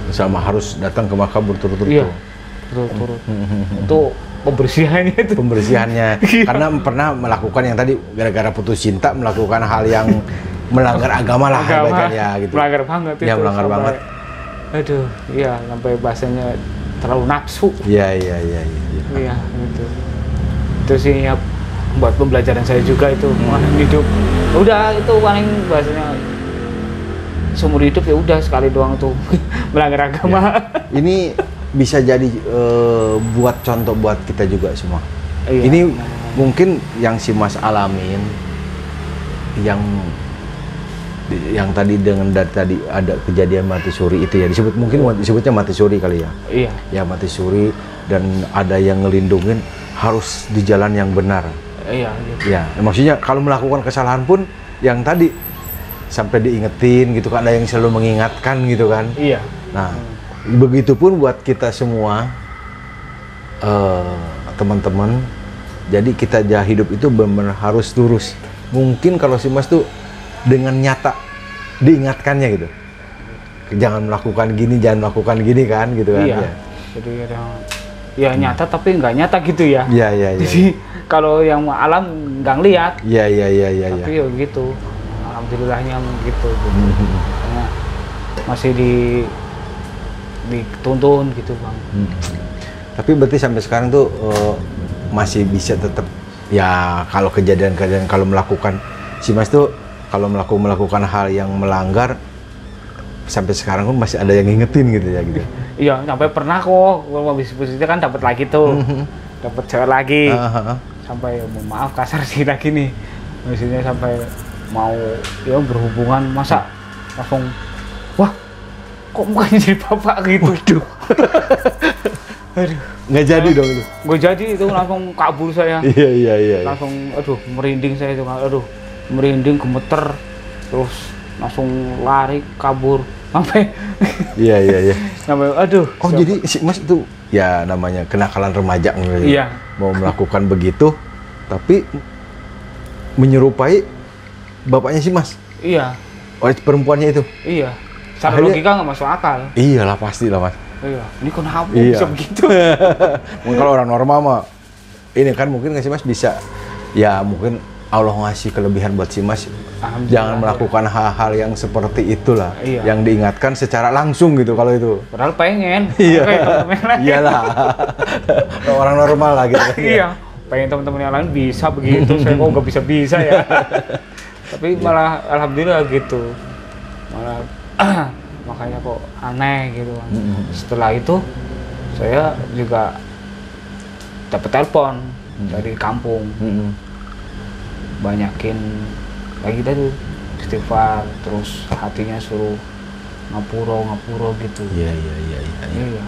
Sama harus datang ke makam berturut-turut. Iya, berturut-turut. Itu pembersihannya. Karena pernah melakukan yang tadi gara-gara putus cinta melakukan hal yang melanggar agama lah ya gitu. Melanggar banget itu. Ya, melanggar banget. Aduh, iya, sampai bahasanya terlalu nafsu. Iya, gitu. Itu sih ya buat pembelajaran saya juga itu, hidup. Udah itu paling bahasanya seumur hidup ya udah sekali doang tuh melanggar agama. Ya. Ini bisa jadi buat contoh buat kita juga semua. Iya. Ini mungkin yang si Mas alamin, yang tadi dari tadi ada kejadian mati suri itu ya, disebutnya mati suri kali ya. Iya. Ya, mati suri, dan ada yang ngelindungin harus di jalan yang benar. Iya. Gitu. Ya, maksudnya kalau melakukan kesalahan pun yang tadi sampai diingetin gitu kan, ada yang selalu mengingatkan gitu kan. Iya. Nah, begitupun buat kita semua, teman-teman. Jadi kita hidup itu benar harus lurus. Mungkin kalau si Mas tuh dengan nyata diingatkannya gitu. jangan melakukan gini, jangan melakukan gini kan gitu kan. Iya. Ya. Jadi ya nyata tapi nggak nyata gitu ya. Iya. Jadi kalau yang alam nggak ngeliat. Iya. Tapi ya gitu. Alhamdulillahnya gitu. Karena masih dituntun gitu Bang. Tapi berarti sampai sekarang tuh masih bisa tetap ya kalau kejadian-kejadian kalau melakukan si Mas tuh kalau melakukan hal yang melanggar sampai sekarang pun masih ada yang ngingetin gitu ya gitu. Iya, sampai pernah kok kalau habis posisinya kan dapat lagi tuh. Dapat cewek lagi. Sampai mohon maaf kasar sih lagi nih. Maksudnya sampai mau ya berhubungan masa langsung wah kok mukanya jadi bapak gitu. Waduh. Aduh, Nggak jadi dong itu. Nggak jadi itu langsung kabur saya. Iya. Langsung aduh merinding saya itu. Aduh, merinding gemeter terus langsung lari kabur sampai Iya. sampai aduh. Oh jadi si Mas itu ya namanya kenakalan remaja Iya. mau melakukan begitu tapi menyerupai bapaknya si Mas. Iya. Oleh perempuannya itu. Iya. Secara Akhirnya- logika nggak masuk akal. Iyalah pasti lah Mas. Iya. Ini kenapa Iya. bisa begitu? Mungkin kalau orang normal mah ini kan mungkin nggak sih Mas bisa ya mungkin Allah ngasih kelebihan buat si Mas Alhamdulillah, jangan melakukan hal-hal yang seperti itulah Iya. yang diingatkan secara langsung gitu kalau itu. Padahal pengen. Iya. Kayak temen-temen yang lain. Iyalah. Orang normal lah gitu kan. Iya. Pengen teman-teman yang lain bisa begitu. Saya kok nggak bisa ya. Tapi malah alhamdulillah gitu. Malah makanya kok aneh gitu kan. Setelah itu saya juga dapat telepon dari kampung. Banyakin kayak kita tuh istighfar terus hatinya suruh ngapuro gitu. Iya. Iya.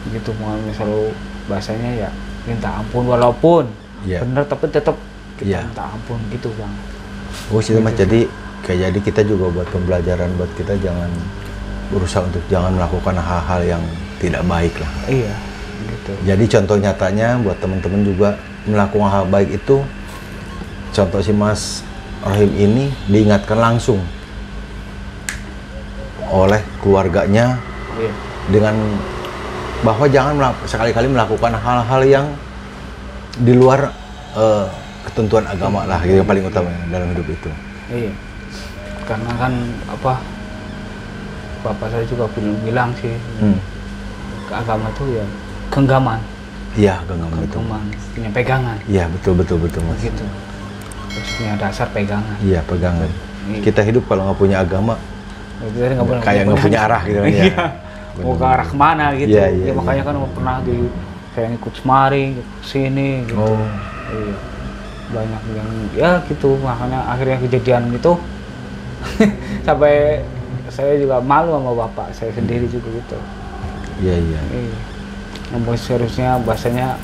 Gitu selalu bahasanya ya minta ampun walaupun Iya. bener tapi tetap kita Iya. minta ampun gitu Bang. Oh sih Mas, jadi kita juga buat pembelajaran buat kita jangan berusaha untuk jangan melakukan hal-hal yang tidak baik lah. Iya, gitu. Jadi contoh nyatanya buat teman-teman juga melakukan hal baik itu, contoh si Mas Rohim ini diingatkan langsung oleh keluarganya Iya. dengan bahwa jangan sekali-kali melakukan hal-hal yang di luar ketentuan agama lah, gitu yang paling utama dalam hidup itu. Iya. Karena kan apa? Bapak saya juga bilang sih, ke agama itu ya genggaman. Iya, genggaman itu. Genggaman, punya pegangan. Iya, betul Mas. Gitu. Terus punya dasar pegangan. Iya, pegangan. Iya. Kita hidup kalau nggak punya agama, Jadi kayak nggak punya arah gitu kan. Iya. Mau ke arah kemana gitu. Iya, Ya makanya kan pernah saya ikut semari, ke sini gitu. Oh. Iya. Banyak yang ya gitu, makanya akhirnya kejadian itu sampai saya juga malu sama bapak saya sendiri juga gitu. Iya. Iya. Yang seriusnya bahasanya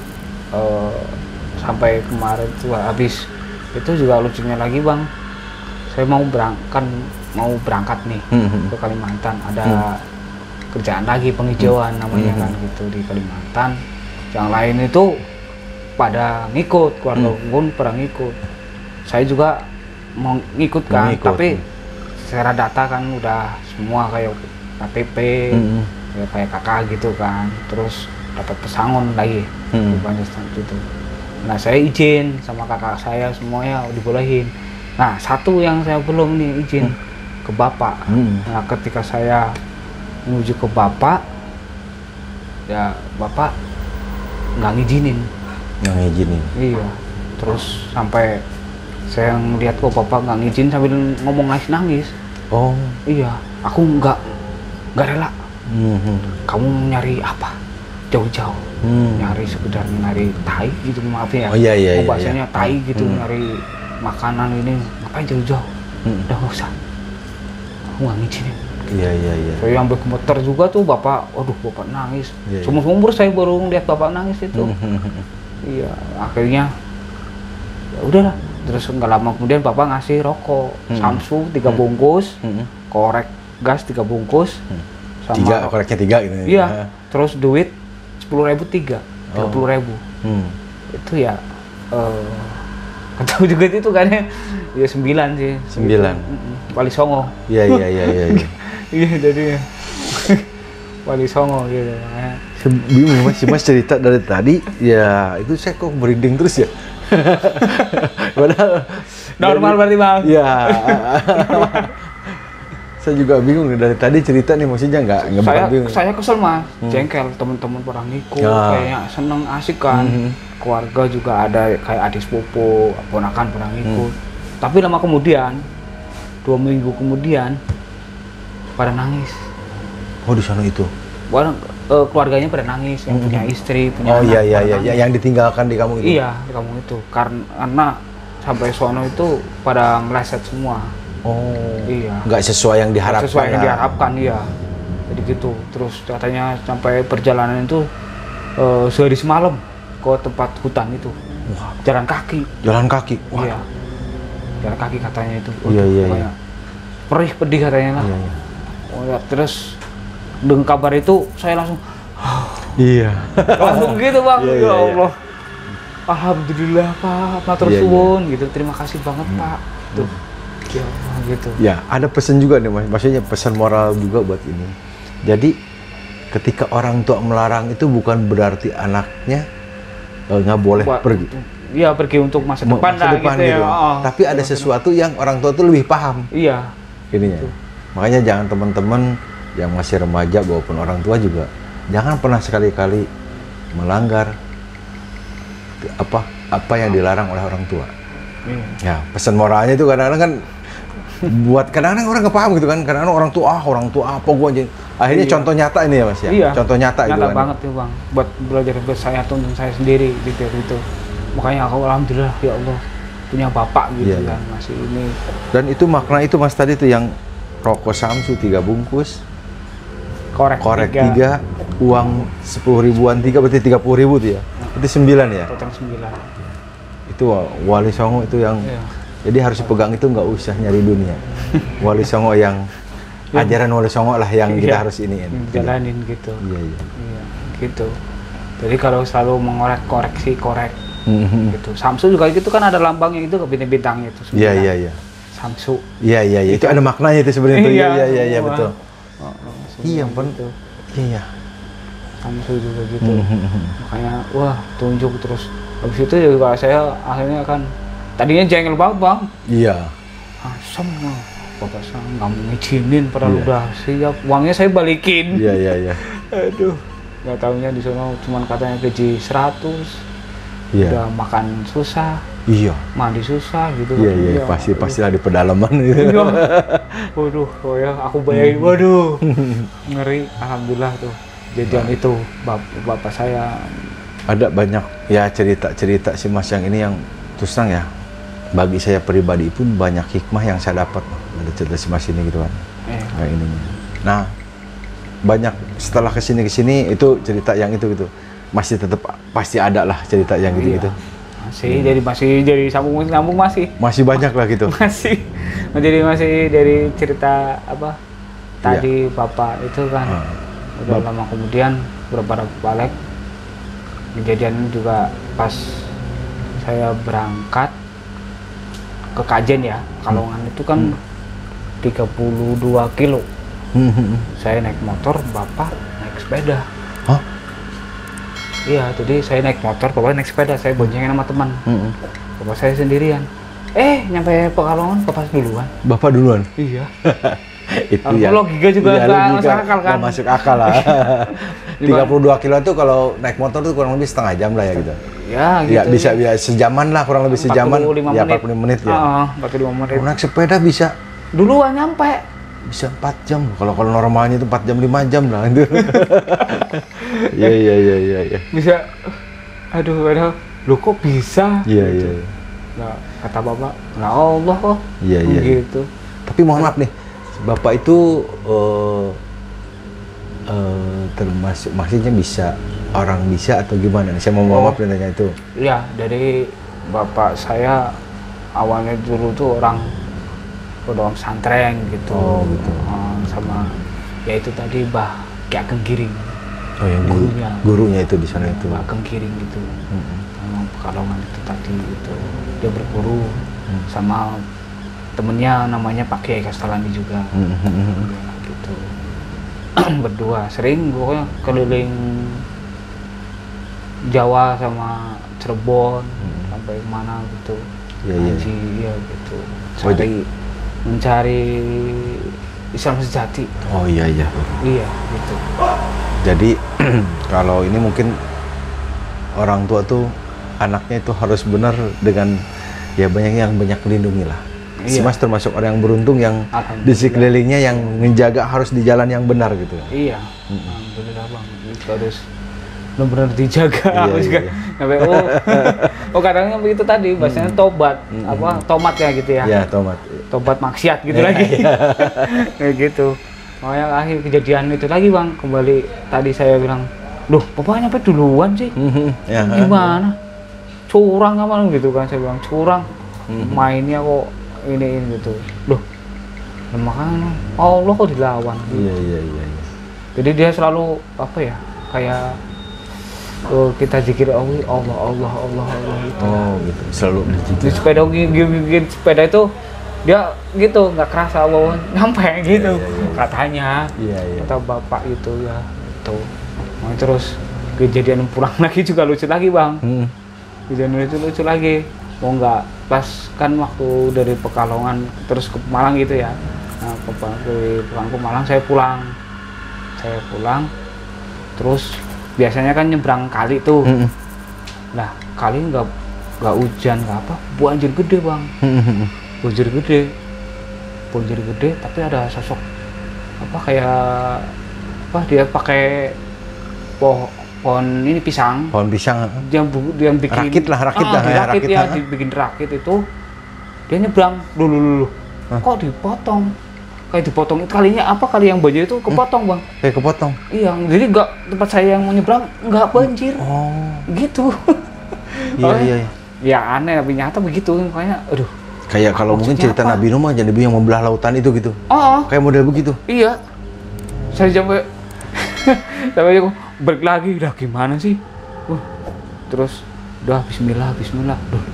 sampai kemarin tuh habis itu juga lucunya lagi Bang. Saya mau berangkat nih ke Kalimantan, ada kerjaan lagi penghijauan namanya kan gitu di Kalimantan. Yang lain itu pada ngikut, keluarga pun pada ngikut. Saya juga mau ngikut kan, tapi secara data kan udah semua kayak KTP, ya kayak kakak gitu kan. Terus dapat pesangon lagi, gitu. Nah saya izin sama kakak saya semuanya dibolehin. Nah satu yang saya belum nih izin ke bapak. Nah ketika saya menuju ke bapak, ya bapak nggak ngizinin. Nggak ngizinin. Iya. Terus sampai saya ngeliat kok bapak nggak ngizin sambil ngomong nangis. Oh. Iya. Aku nggak rela. Kamu nyari apa? Jauh-jauh. Nyari sekedar nyari tai gitu, maaf ya. Oh iya. Bahasanya tai gitu, nyari makanan ini ngapain jauh-jauh? Udah nggak usah. Aku nggak ngizinin. Iya. Saya yang berkomentar juga tuh bapak, waduh bapak nangis. Iya. Seumur saya baru ngeliat bapak nangis itu. Iya, akhirnya ya udahlah. Terus nggak lama kemudian bapak ngasih rokok Samsu 3 bungkus, korek gas 3 bungkus, sama koreknya 3 gitu. Iya, terus duit 10.000 3, 30.000. Itu ya ketemu juga itu kan ya 9 sih. 9. Wali Songo. Iya. Iya, jadi Wali Songo gitu. Bingung Mas, si Mas cerita dari tadi, ya itu saya kok merinding terus ya. Padahal Normal berarti Bang. ya. Saya juga bingung nih dari tadi cerita nih, maksudnya nggak Saya kesel Mas, jengkel teman-teman orang ngikut, kayak seneng asik kan. Keluarga juga ada kayak adik sepupu, ponakan orang ngikut. Tapi lama kemudian, 2 minggu kemudian, pada nangis. Oh di sana itu? Keluarganya pada nangis, yang punya istri, punya anak. Oh iya, yang ditinggalkan di kampung itu? Iya, di kampung itu. Karena sampai sono itu pada ngeleset semua. Oh, iya. Nggak sesuai yang diharapkan. Sesuai yang diharapkan, iya. Jadi gitu. Terus katanya sampai perjalanan itu sehari semalam ke tempat hutan itu. Wah. Jalan kaki. Jalan kaki? Wah. Iya. Jalan kaki katanya itu. Iya. Perih pedih katanya lah. Iya. Oh ya, terus dengan kabar itu saya langsung iya. langsung gitu Bang. Iya, Ya Allah. Alhamdulillah Pak, matur suwun gitu. Terima kasih banget Pak. Tuh. Ya, gitu. Ya, ada pesan juga nih Mas. Maksudnya pesan moral juga buat ini. Jadi ketika orang tua melarang itu bukan berarti anaknya nggak boleh pergi. Iya, pergi untuk masa depan gitu ya. Tapi ada sesuatu yang orang tua tuh lebih paham. Iya. Ininya. Makanya jangan teman-teman yang masih remaja maupun orang tua juga jangan pernah sekali-kali melanggar apa yang dilarang oleh orang tua. Ya, pesan moralnya itu kadang-kadang kan buat kadang-kadang orang nggak paham gitu kan, kadang-kadang orang tua apa gua aja. Akhirnya contoh nyata ini ya Mas ya. Iya. Contoh nyata itu kan. Banget tuh Bang. Buat belajar saya tuntun saya sendiri gitu. Makanya aku alhamdulillah ya Allah punya bapak gitu kan masih ini. Dan itu makna itu Mas tadi tuh yang rokok Samsu 3 bungkus. Korek 3, uang 10 ribuan 3 berarti 30 ribu tuh ya. Itu 9 ya? Total 9. Itu Wali Songo itu yang jadi harus dipegang itu nggak usah nyari dunia. Wali Songo yang ajaran Wali Songo lah yang kita harus iniin. Jalanin gitu. Iya, gitu. Jadi kalau selalu koreksi gitu. Samsu juga gitu kan ada lambangnya itu ke bintang-bintangnya itu. Iya. Samsu. Iya. Itu ada maknanya itu sebenarnya. Iya, betul. Iya, gitu. Iya. Samsu juga gitu. Makanya wah tunjuk terus. Habis itu juga saya akhirnya kan tadinya jengkel banget Bang. Iya. Asam bapak saya nggak mau ngizinin padahal udah siap. Uangnya saya balikin. Iya. Aduh. Nggak tahunya di sana cuma katanya gaji 100. Udah makan susah. Iya. Mandi susah gitu. Iya. Pastilah di pedalaman gitu. Iya. Waduh, aku bayangin, waduh. Ngeri, alhamdulillah tuh. Jadian itu bapak saya. Ada banyak ya cerita si Mas yang ini yang terus terang ya. Bagi saya pribadi pun banyak hikmah yang saya dapat dari cerita si Mas ini gitu kan. Kayak ininya. Nah, banyak setelah kesini itu cerita yang itu gitu. Masih tetap pasti ada lah cerita yang gitu-gitu. Masih jadi sambung masih. Masih banyak lah gitu. masih dari cerita apa tadi bapak itu kan. Udah lama kemudian beberapa balik kejadian juga pas saya berangkat ke Kajen ya, Kalongan itu kan 32 kilo. Saya naik motor, bapak naik sepeda. Hah? Iya, jadi saya naik motor, bapak naik sepeda, saya boncengin sama teman. Bapak saya sendirian. Nyampe Pekalongan, bapak duluan. Iya. Itu ya. Logika juga nggak masuk akal kan? Nggak masuk akal lah. 32 kilo itu kalau naik motor tuh kurang lebih setengah jam lah ya gitu. Ya gitu. Ya bisa sejaman lah, kurang lebih sejaman. 45 menit ya. 45 menit. Naik sepeda bisa duluan nyampe. Bisa 4 jam. Kalau normalnya itu 4 jam 5 jam lah itu. Iya. Bisa. Aduh, lu kok bisa? Iya. Nah, kata bapak, nah Allah kok. Iya. Gitu. Tapi mohon maaf nih, bapak itu termasuk maksudnya bisa orang bisa atau gimana? Saya mau maaf nanya itu. Iya, dari bapak saya awalnya dulu tuh orang pesantren gitu. Gitu. Sama ya itu tadi Mbah Ki Ageng Giring. Yang gurunya itu di sana itu. Mbah Ageng Giring gitu. Memang Pekalongan itu tadi itu dia berguru sama temennya namanya Pak Kiai Kastalani juga. Gitu. berdua sering pokoknya keliling Jawa sama Cirebon sampai mana gitu. Ngaji ya gitu. Mencari Islam sejati. Oh iya. Iya gitu. Jadi kalau ini mungkin orang tua tuh anaknya itu harus benar dengan ya banyak melindungi lah. Si Mas termasuk orang yang beruntung yang di sekelilingnya yang menjaga harus di jalan yang benar gitu. Iya. Alhamdulillah Bang. Harus benar-benar dijaga. Juga. Oh kadangnya begitu tadi bahasanya tobat tomat ya gitu ya. Iya, tobat maksiat gitu lagi. Kayak gitu. Makanya akhir kejadian itu lagi Bang, kembali tadi saya bilang, "Loh, Bapak nyampe duluan sih." Gimana? Curang apa gitu kan saya bilang, "Curang." Mainnya kok ini gitu. Loh. Makanya Allah kok dilawan. Iya. Jadi dia selalu apa ya? Kayak kita zikir Allah gitu. Oh gitu, selalu di sepeda sepeda itu dia gitu nggak kerasa Allah nyampe gitu katanya. Kata bapak itu ya itu. Nah, terus kejadian pulang lagi juga lucu lagi Bang. Kejadian itu lucu lagi. Mau nggak pas kan waktu dari Pekalongan terus ke Malang gitu ya. Nah ke Malang saya pulang terus biasanya kan nyebrang kali tuh. Nah kali nggak hujan nggak apa, banjir gede Bang. Banjir gede tapi ada sosok apa kayak apa dia pakai pohon ini pisang yang bikin rakit dibikin rakit itu dia nyebrang dulu kok dipotong kayak dipotong kalinya apa kali yang banjir itu kepotong Bang. Kayak kepotong? Iya, jadi nggak tempat saya yang mau nyebrang nggak banjir. Gitu. Iya. Ya aneh tapi nyata begitu makanya aduh. Kayak kalau mungkin cerita Nabi Nuh mah jadi yang membelah lautan itu gitu. Kayak model begitu. Iya. Saya sampai balik lagi udah gimana sih? Terus udah bismillah. Duh,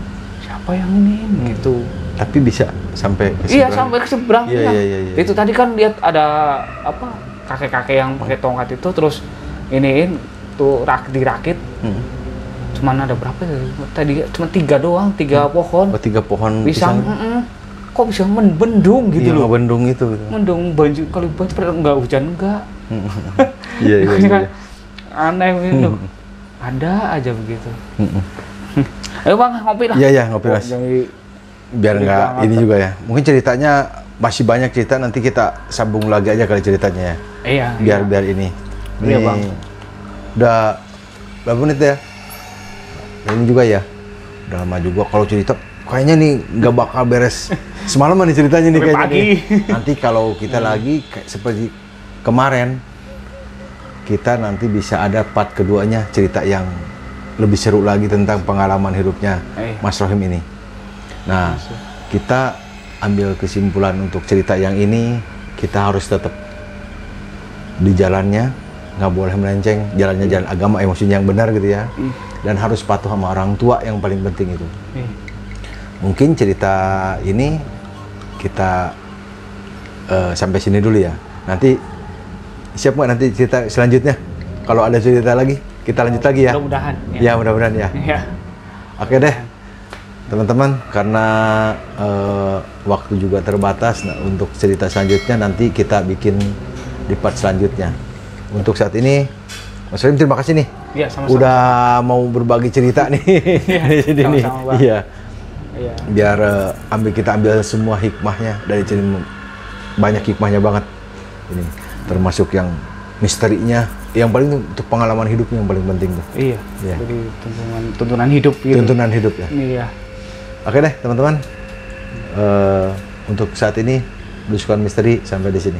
siapa yang ini gitu. Tapi bisa sampai ke seberang. Iya, sampai ke seberang. Iya. Itu tadi kan lihat ada apa? Kakek-kakek yang pakai tongkat itu terus iniin tuh dirakit. Cuman ada berapa ya? Tadi cuma 3 doang, 3 pohon. 3 pohon pisang. Kok bisa membendung gitu loh. Membendung itu. Mendung banjir kalau banjir enggak hujan enggak. Iya. Aneh itu. Ada aja begitu. Ayo Bang, ngopi lah. Iya, ngopi Mas. Biar nggak ini juga ya. Mungkin ceritanya masih banyak cerita, nanti kita sambung lagi aja kali ceritanya ya. Iya. Biar ini. Iya Bang. Udah berapa menit ya? Ini juga ya. Udah lama juga kalau cerita. Kayaknya nih nggak bakal beres semalam nih ceritanya nih kayaknya. Nih. Nanti kalau kita lagi seperti kemarin, kita nanti bisa ada part keduanya cerita yang lebih seru lagi tentang pengalaman hidupnya Mas Rohim ini. Nah, kita ambil kesimpulan untuk cerita yang ini, kita harus tetap di jalannya, nggak boleh melenceng, jalannya jalan agama, maksudnya yang benar gitu ya. Dan harus patuh sama orang tua yang paling penting itu. Mungkin cerita ini kita sampai sini dulu ya. Nanti siap nggak nanti cerita selanjutnya? Kalau ada cerita lagi, kita lanjut lagi ya. Mudah-mudahan. Ya, mudah-mudahan ya. Oke deh. Teman-teman, karena waktu juga terbatas, nah, untuk cerita selanjutnya nanti kita bikin di part selanjutnya. Untuk saat ini, Mas Rohim terima kasih nih. Iya, sama-sama. Udah mau berbagi cerita nih. Sama-sama, Bang. Iya. Biar kita ambil semua hikmahnya dari cerita, banyak hikmahnya banget. Ini termasuk yang misterinya, yang paling untuk pengalaman hidupnya yang paling penting tuh. Iya. Jadi tuntunan hidup gitu. Tuntunan hidup ya. Iya. Oke deh teman-teman, untuk saat ini Belusukan Misteri sampai di sini.